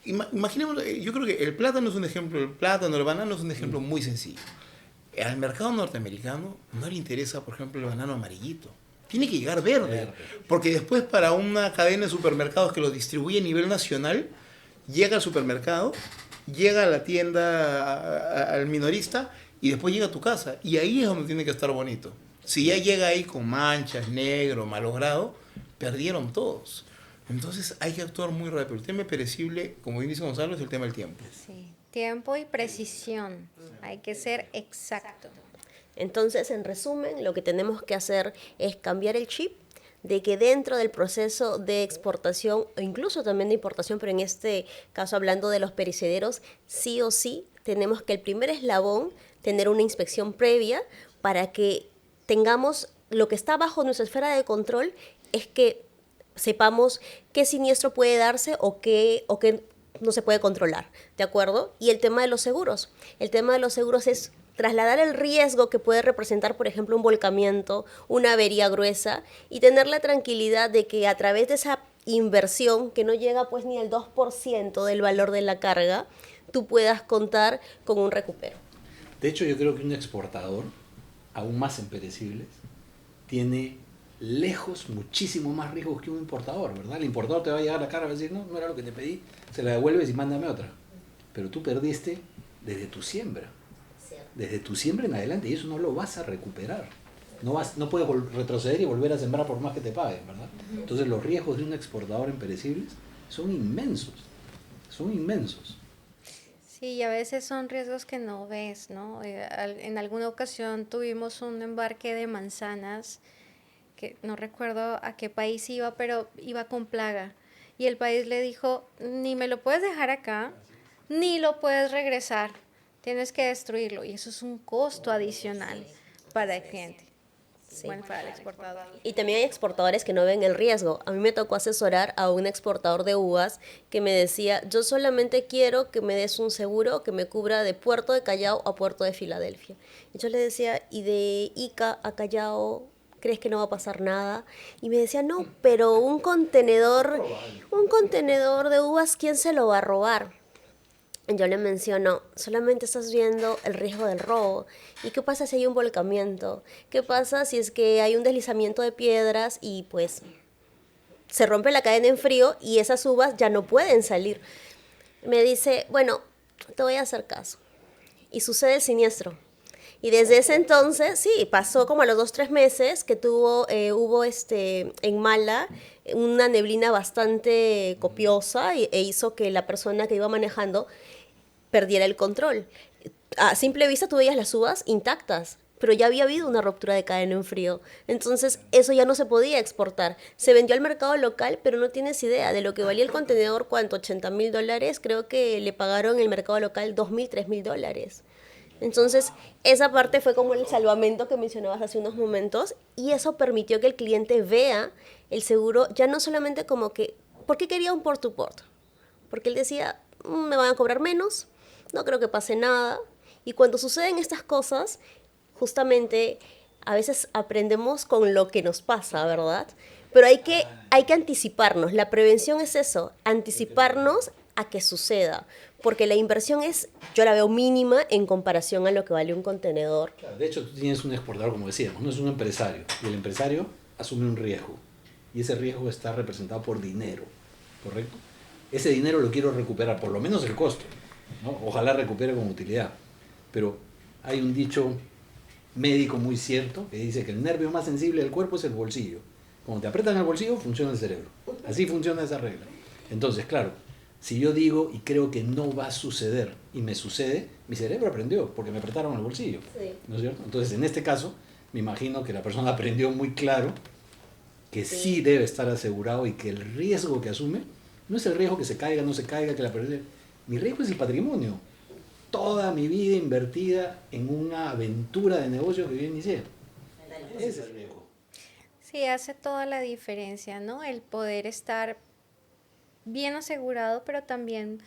Imaginemos, yo creo que el plátano es un ejemplo, el banano es un ejemplo muy sencillo. Al mercado norteamericano no le interesa, por ejemplo, el banano amarillito. Tiene que llegar verde, porque después para una cadena de supermercados que lo distribuye a nivel nacional, llega al supermercado, llega a la tienda, al minorista, y después llega a tu casa. Y ahí es donde tiene que estar bonito. Si ya llega ahí con manchas, negro, malogrado, perdieron todos. Entonces hay que actuar muy rápido. El tema perecible, como bien dice Gonzalo, es el tema del tiempo. Sí, tiempo y precisión. Hay que ser exacto. Entonces, en resumen, lo que tenemos que hacer es cambiar el chip de que dentro del proceso de exportación o incluso también de importación, pero en este caso hablando de los perecederos, sí o sí tenemos que el primer eslabón tener una inspección previa para que tengamos lo que está bajo nuestra esfera de control, es que sepamos qué siniestro puede darse o qué no se puede controlar, ¿de acuerdo? Y el tema de los seguros. El tema de los seguros es trasladar el riesgo que puede representar, por ejemplo, un volcamiento, una avería gruesa, y tener la tranquilidad de que a través de esa inversión, que no llega pues ni al 2% del valor de la carga, tú puedas contar con un recupero. De hecho, yo creo que un exportador, aún más en perecibles, tiene lejos muchísimo más riesgos que un importador, ¿verdad? El importador te va a llegar a la cara y va a decir, no era lo que te pedí, se la devuelves y mándame otra. Pero tú perdiste desde tu siembra. Desde tu siembra en adelante, y eso no lo vas a recuperar. No puedes retroceder y volver a sembrar por más que te paguen, ¿verdad? Entonces los riesgos de un exportador en perecibles son inmensos. Son inmensos. Sí, y a veces son riesgos que no ves, ¿no? En alguna ocasión tuvimos un embarque de manzanas, que no recuerdo a qué país iba, pero iba con plaga. Y el país le dijo, ni me lo puedes dejar acá, ni lo puedes regresar. Tienes que destruirlo, y eso es un costo adicional para el cliente, bueno, para el exportador. Y también hay exportadores que no ven el riesgo. A mí me tocó asesorar a un exportador de uvas que me decía, yo solamente quiero que me des un seguro que me cubra de Puerto de Callao a Puerto de Filadelfia. Y yo le decía, ¿y de Ica a Callao crees que no va a pasar nada? Y me decía, no, pero un contenedor de uvas, ¿quién se lo va a robar? Yo le menciono, solamente estás viendo el riesgo del robo. ¿Y qué pasa si hay un volcamiento? ¿Qué pasa si es que hay un deslizamiento de piedras y pues se rompe la cadena en frío y esas uvas ya no pueden salir. Me dice, bueno, te voy a hacer caso. Y sucede el siniestro. Y desde ese entonces, sí, pasó como a los 2-3 meses que hubo en Mala una neblina bastante copiosa e hizo que la persona que iba manejando perdiera el control. A simple vista tú veías las uvas intactas, pero ya había habido una ruptura de cadena en frío. Entonces eso ya no se podía exportar. Se vendió al mercado local, pero no tienes idea de lo que valía el contenedor, ¿cuánto? $80,000. Creo que le pagaron en el mercado local $2,000, $3,000. Entonces, esa parte fue como el salvamento que mencionabas hace unos momentos y eso permitió que el cliente vea el seguro ya no solamente como que, ¿por qué quería un port to port? Porque él decía, me van a cobrar menos, no creo que pase nada. Y cuando suceden estas cosas, justamente a veces aprendemos con lo que nos pasa, ¿verdad? Pero hay que anticiparnos. La prevención es eso, anticiparnos a que suceda. Porque la inversión yo la veo mínima en comparación a lo que vale un contenedor. Claro, de hecho, tú tienes un exportador, como decíamos, no es un empresario. Y el empresario asume un riesgo. Y ese riesgo está representado por dinero, ¿correcto? Ese dinero lo quiero recuperar, por lo menos el costo, ¿no? Ojalá recupere con utilidad. Pero hay un dicho médico muy cierto que dice que el nervio más sensible del cuerpo es el bolsillo. Cuando te aprietan el bolsillo, funciona el cerebro. Así funciona esa regla. Entonces, claro, si yo digo y creo que no va a suceder y me sucede, mi cerebro aprendió porque me apretaron el bolsillo. Sí. ¿No es cierto? Entonces, en este caso, me imagino que la persona aprendió muy claro que sí debe estar asegurado y que el riesgo que asume no es el riesgo que se caiga, no se caiga, que la persona... Mi riesgo es el patrimonio. Toda mi vida invertida en una aventura de negocio que yo inicié. Ese es el riesgo. Sí, hace toda la diferencia, ¿no? El poder estar bien asegurado, pero también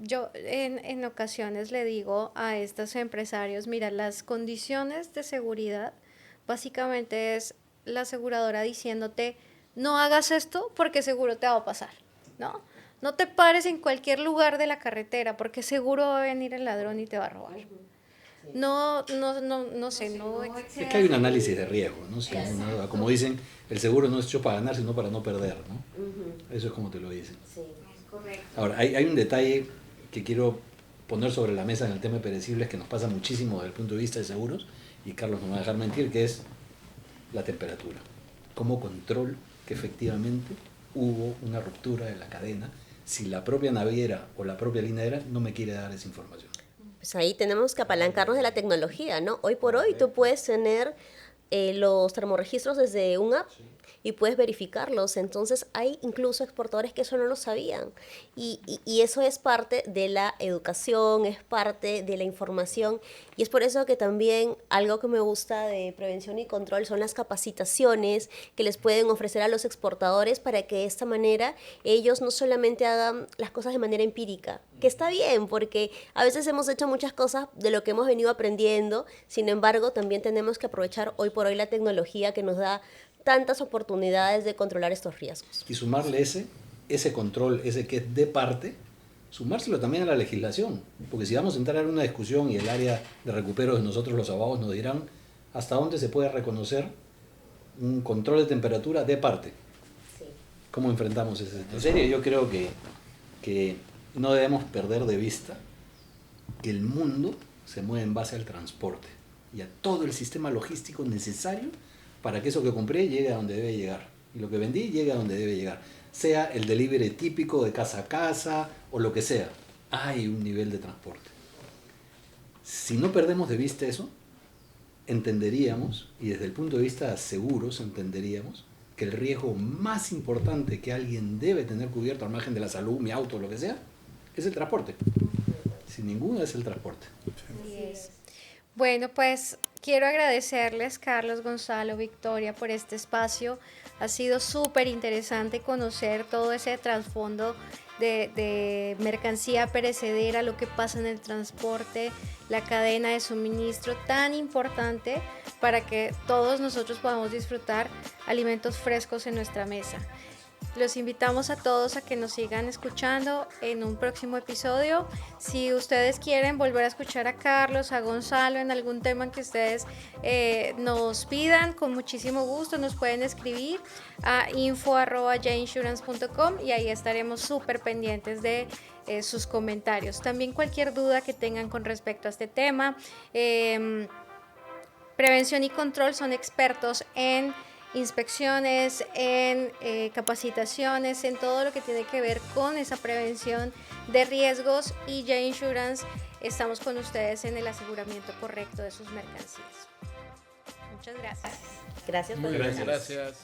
yo en ocasiones le digo a estos empresarios, mira, las condiciones de seguridad básicamente es la aseguradora diciéndote, no hagas esto porque seguro te va a pasar, ¿no? No te pares en cualquier lugar de la carretera porque seguro va a venir el ladrón y te va a robar. No sé, no es que hay un análisis de riesgo, ¿no? Si uno, como dicen, el seguro no es hecho para ganar, sino para no perder, ¿no? Eso es como te lo dicen. Sí, es correcto. Ahora, hay un detalle que quiero poner sobre la mesa en el tema de perecibles que nos pasa muchísimo desde el punto de vista de seguros, y Carlos no me va a dejar mentir, que es la temperatura. ¿Cómo controlo que efectivamente hubo una ruptura de la cadena si la propia naviera o la propia línea aérea no me quiere dar esa información? Pues ahí tenemos que apalancarnos de la tecnología, ¿no? Hoy por hoy tú puedes tener los termorregistros desde un app y puedes verificarlos. Entonces hay incluso exportadores que eso no lo sabían. Y eso es parte de la educación, es parte de la información. Y es por eso que también algo que me gusta de prevención y control son las capacitaciones que les pueden ofrecer a los exportadores para que de esta manera ellos no solamente hagan las cosas de manera empírica, que está bien, porque a veces hemos hecho muchas cosas de lo que hemos venido aprendiendo. Sin embargo, también tenemos que aprovechar hoy por hoy la tecnología que nos da tantas oportunidades de controlar estos riesgos. Y sumarle ese control, ese que es de parte, sumárselo también a la legislación. Porque si vamos a entrar en una discusión y el área de recupero de nosotros los abogados nos dirán hasta dónde se puede reconocer un control de temperatura de parte. Sí. ¿Cómo enfrentamos ese tema? En serio, yo creo que no debemos perder de vista que el mundo se mueve en base al transporte y a todo el sistema logístico necesario para que eso que compré llegue a donde debe llegar y lo que vendí llegue a donde debe llegar, sea el delivery típico de casa a casa o lo que sea. Hay un nivel de transporte. Si no perdemos de vista eso, entenderíamos, y desde el punto de vista de seguros entenderíamos, que el riesgo más importante que alguien debe tener cubierto al margen de la salud, mi auto, lo que sea, es el transporte. Sin ninguna es el transporte. Así es. Bueno, pues quiero agradecerles, Carlos, Gonzalo, Victoria, por este espacio. Ha sido súper interesante conocer todo ese trasfondo de mercancía perecedera, lo que pasa en el transporte, la cadena de suministro tan importante para que todos nosotros podamos disfrutar alimentos frescos en nuestra mesa. Los invitamos a todos a que nos sigan escuchando en un próximo episodio. Si ustedes quieren volver a escuchar a Carlos, a Gonzalo en algún tema en que ustedes nos pidan, con muchísimo gusto nos pueden escribir a info@jainsurance.com y ahí estaremos súper pendientes de sus comentarios. También cualquier duda que tengan con respecto a este tema. Prevención y Control son expertos en inspecciones, en capacitaciones, en todo lo que tiene que ver con esa prevención de riesgos, y J Insurance estamos con ustedes en el aseguramiento correcto de sus mercancías. Muchas gracias. Gracias. Muy bien, gracias.